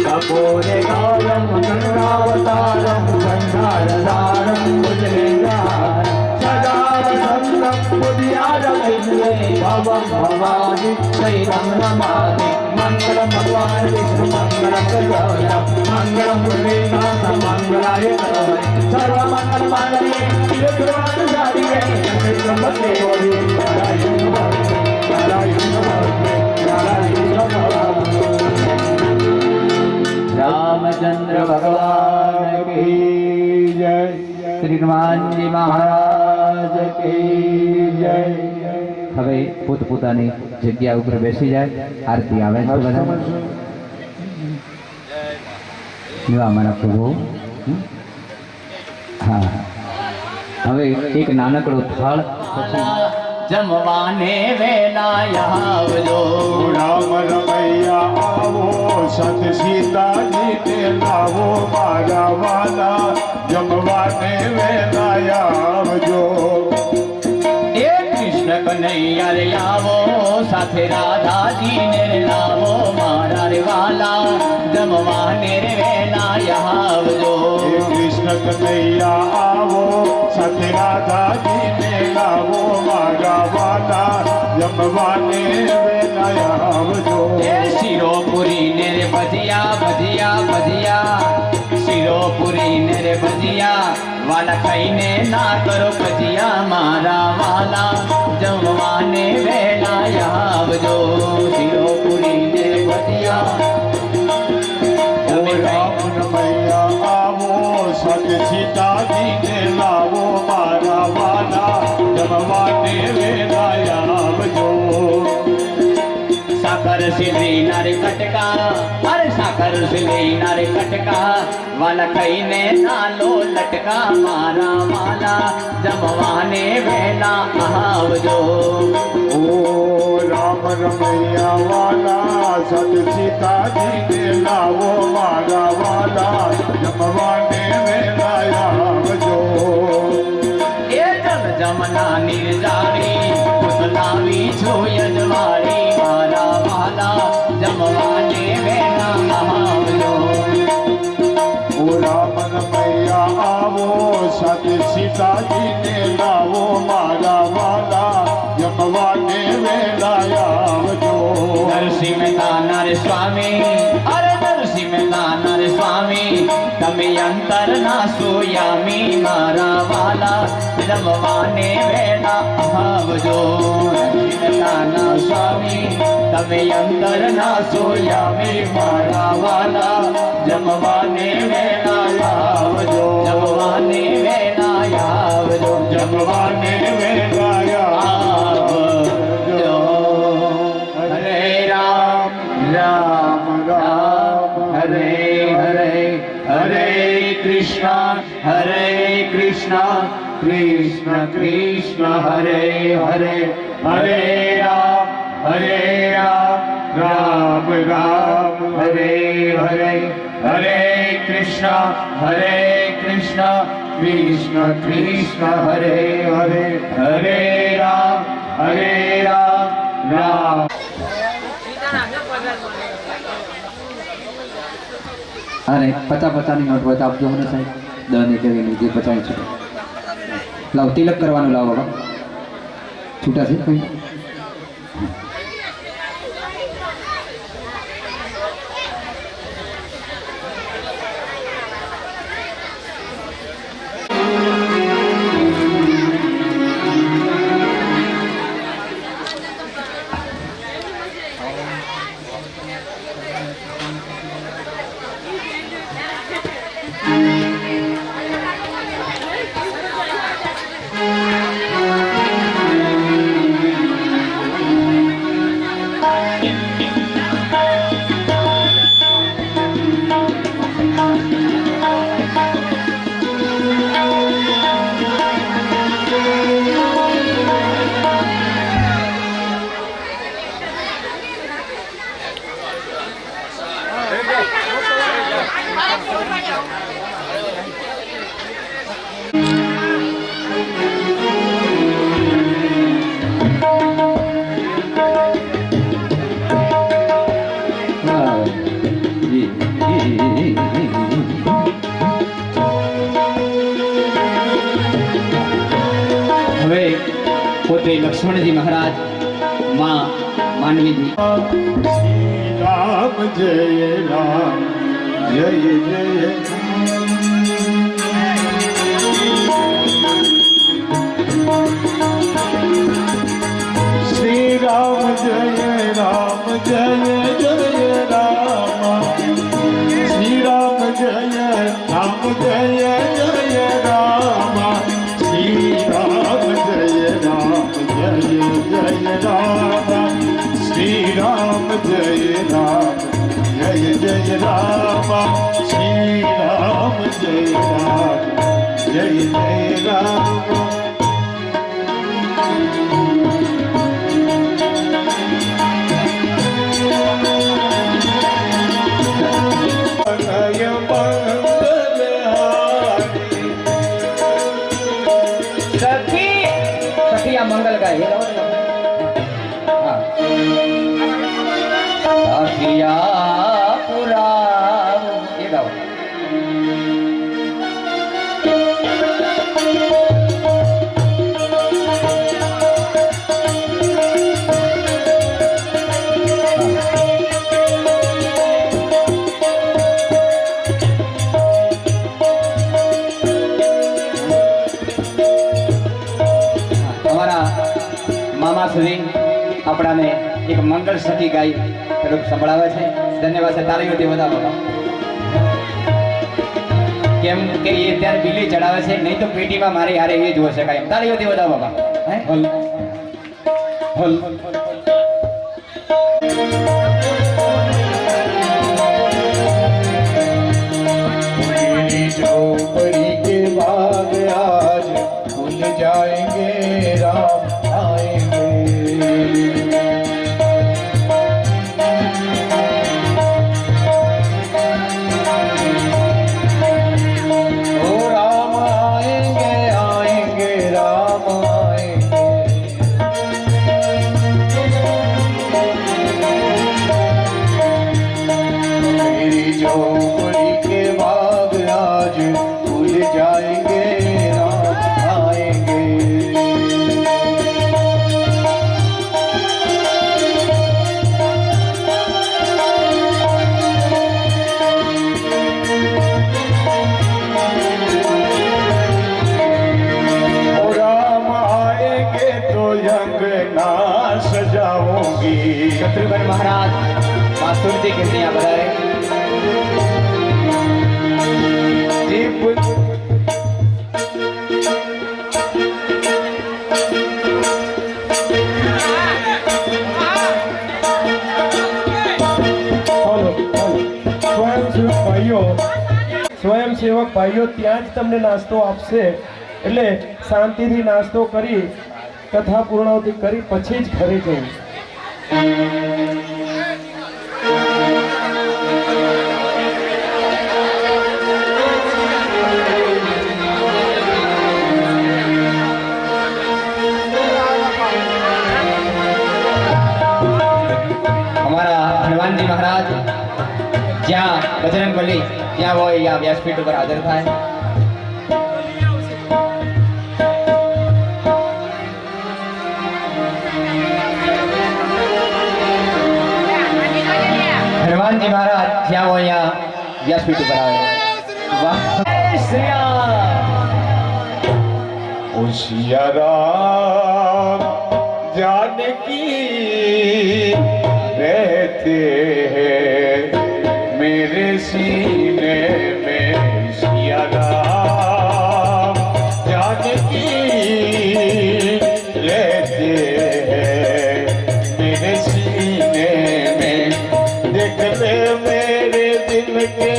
કપોરે કાલમ ગંગાવતારમ ગંગારધારમ ભુજગેન્દ્રાર સદા વસંતમ પુર્યાદમૈલે ભવમ ભવાદિ શૈલમ નમામિ મંગલમ ભગવાન વિષ્ણુ મંગલમ ગજાનન મંગલમ પુર્વેનાથ મંગલાય તનય સર્વ મંગલ માંગલ્યે શિવે સર્વાર્થસાધિકે શરણ્યમ વંદે ગૌરી નારાયણ નમઃ નારાયણ નમઃ નારાયણ નમઃ रामचंद्र भगवान की जय श्री हनुमानजी महाराज की जय હવે પોતપોતાની જગ્યા ઉપર બેસી જાય આરતી આવે છે બધા જોવા મારા પ્રભુ હા હવે એક નાનકડો થાળ જમવાને વેલાયા આવજો રામ રમૈયા આવો સત સીતાજીને લાવો મારા વાલા જમવાને વેલાયા આવજો એ કૃષ્ણ કનૈયા રે આવો સાથે રાધાજીને રે લાવો મારા રે વાલા જમવાને રે વેલાયા આવજો હે કૃષ્ણ કનૈયા આવો સાથે રાધાજીને લાવો મારા વાલા જમવાને વેલાયા આવજો એ શિરોપુરી ને રે ભજીયા ભજીયા ભજીયા શિરોપુરી ને રે ભજીયા વાલા ખાઈને ના કરો ભજીયા મારા વાલા જમવાને વેલાયા આવજો શિરોપુરી ને ભજીયા સાકર લેના રે કટકા વાલા કઈને નાલો લટકા મારા વાલા જમવાને વેલા આવજો ओ राम रमैया वाला सत सीताजी ने लावो मारा वाला जमवाने वेला आवजो એ જમ જમના નિર્જારી પુતલાવી છો યજવારી મારા વાલા જમવાને વેલા આવજો ओ राम रमैया आवो सत सीताजी ने लावो मारा वाला जमवाने वेला आवजो નરસિંહ મહેતા નર સ્વામી અરે નરસિંહ મહેતા નર સ્વામી તમે અંતર ના સોયામી મારા વાલા જમવાને વેલા આવજો નરસિંહ મહેતા ના સ્વામી તમે અંતર ના સોયામી મારા વાલા જમવાને વેલા આવજો જમવાને વેલા આવજો जमवाने वेला આવજો હરે રામ રામ રામ હરે હરે હરે કૃષ્ણ કૃષ્ણ કૃષ્ણ હરે હરે હરે રામ રામ રામ હરે હરે હરે કૃષ્ણ કૃષ્ણ કૃષ્ણ હરે હરે હરે રામ રામ અરે 50 ની નોટ હોય તો આપજો મને સાહેબ 10 ની કેવી જે 50 છે લાવ તિલક કરવાનું લાવો બાબા છૂટા છે કઈ હવે પોતે લક્ષ્મણજી મહારાજ માં માનવીજી श्री राम जय राम जय जय श्री राम जय राम जय जय राम श्री राम जय राम जय जय राम श्री राम जय राम जय जय राम श्री राम जय राम जय जय राम श्री राम जय राम जय जय राम जय સખી સખી આ મંગલ ગાય સખિયા પુરા એ ગાઓ મામા સુધી આપણાને એક મંગળ સખી ગાય રૂપ સંભળાવે છે ધન્યવાદ છે તાળીઓથી વધાવો કેમ કે એ ત્યારે બિલી ચડાવે છે નહીં તો પેટીમાં મારી હારે એ જ હોય છે કાંઈ તાળીઓથી વધાવો બાબા હે હલ હલ शिरोमणि के बाग आज भूल जाएंगे राम आएंगे। अंगना सजाऊंगी। शत्रुघ्न महाराज मासुर जी के यहाँ बताए दीप સ્વયંસેવક ભાઈઓ ત્યાં જ તમને નાસ્તો આપશે, એટલે શાંતિથી નાસ્તો કરી કથા પૂર્ણાવતી કરી પછી જ ઘરે જવું. हमारा हनुमान जी महाराज જ્યાં બજરંગબલી ત્યાં હોય યા વ્યાસપીઠ ઉપર હાજર થાય. હનુમાનજી મહારાજ જ્યાં હોય યા વ્યાસપીઠ ઉપર આવે. વાહ શ્રી રામ. ओ सिया राम जानकी रहते हैं मेरे सीने में। सिया राम जानकी रहते हैं मेरे सीने में। देख ले मेरे दिल के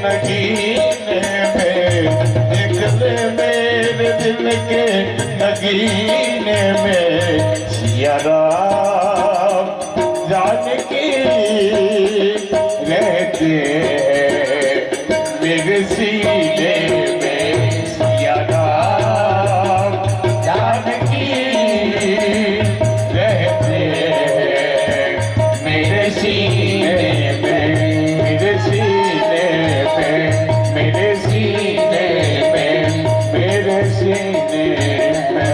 नगीने में, देख ले मेरे दिल के नगीने में। सिया राम जानकी रहते हैं मेरे सीने में। सिया राम जानकी रहते हैं मेरे सीने में, मेरे सीने में, मेरे सीने में, मेरे सीने में।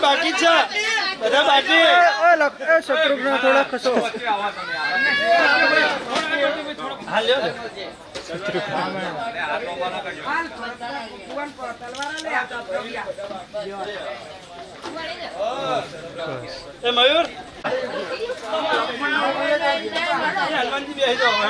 બાકી છે બધા બાકી. શત્રુઘ્ન થોડા ખસો. મયુર હનુમાનજી બેસી જાઓ.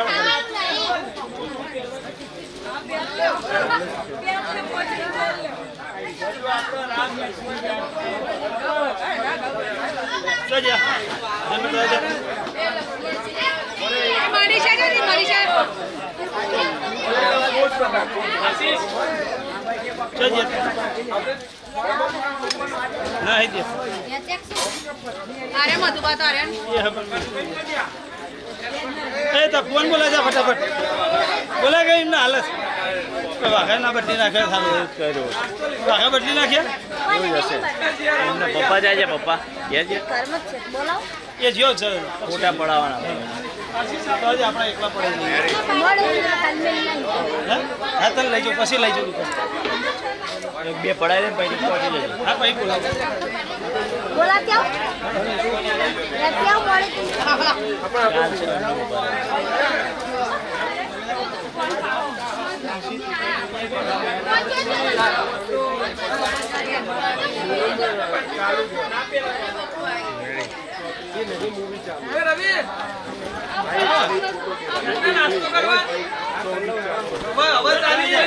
अरे मधुबात आ रहे તો ફોન બોલા જા ફટાફટ બોલા ગઈ એમને હાલત વાઘા ના બદલી નાખે વાઘા બદલી નાખ્યા પપ્પા જાય છે પપ્પા એ જ્યો છે ફોટા પડાવવાના તો જ આપણે એકલા પડે હા તને લઈ જાઉં પછી લઈ જાઉં બે પડાય ને પછી પહોંચી જજો હા પછી બોલાવ बोला क्या क्या बोले નાસ્તો કરવા બધા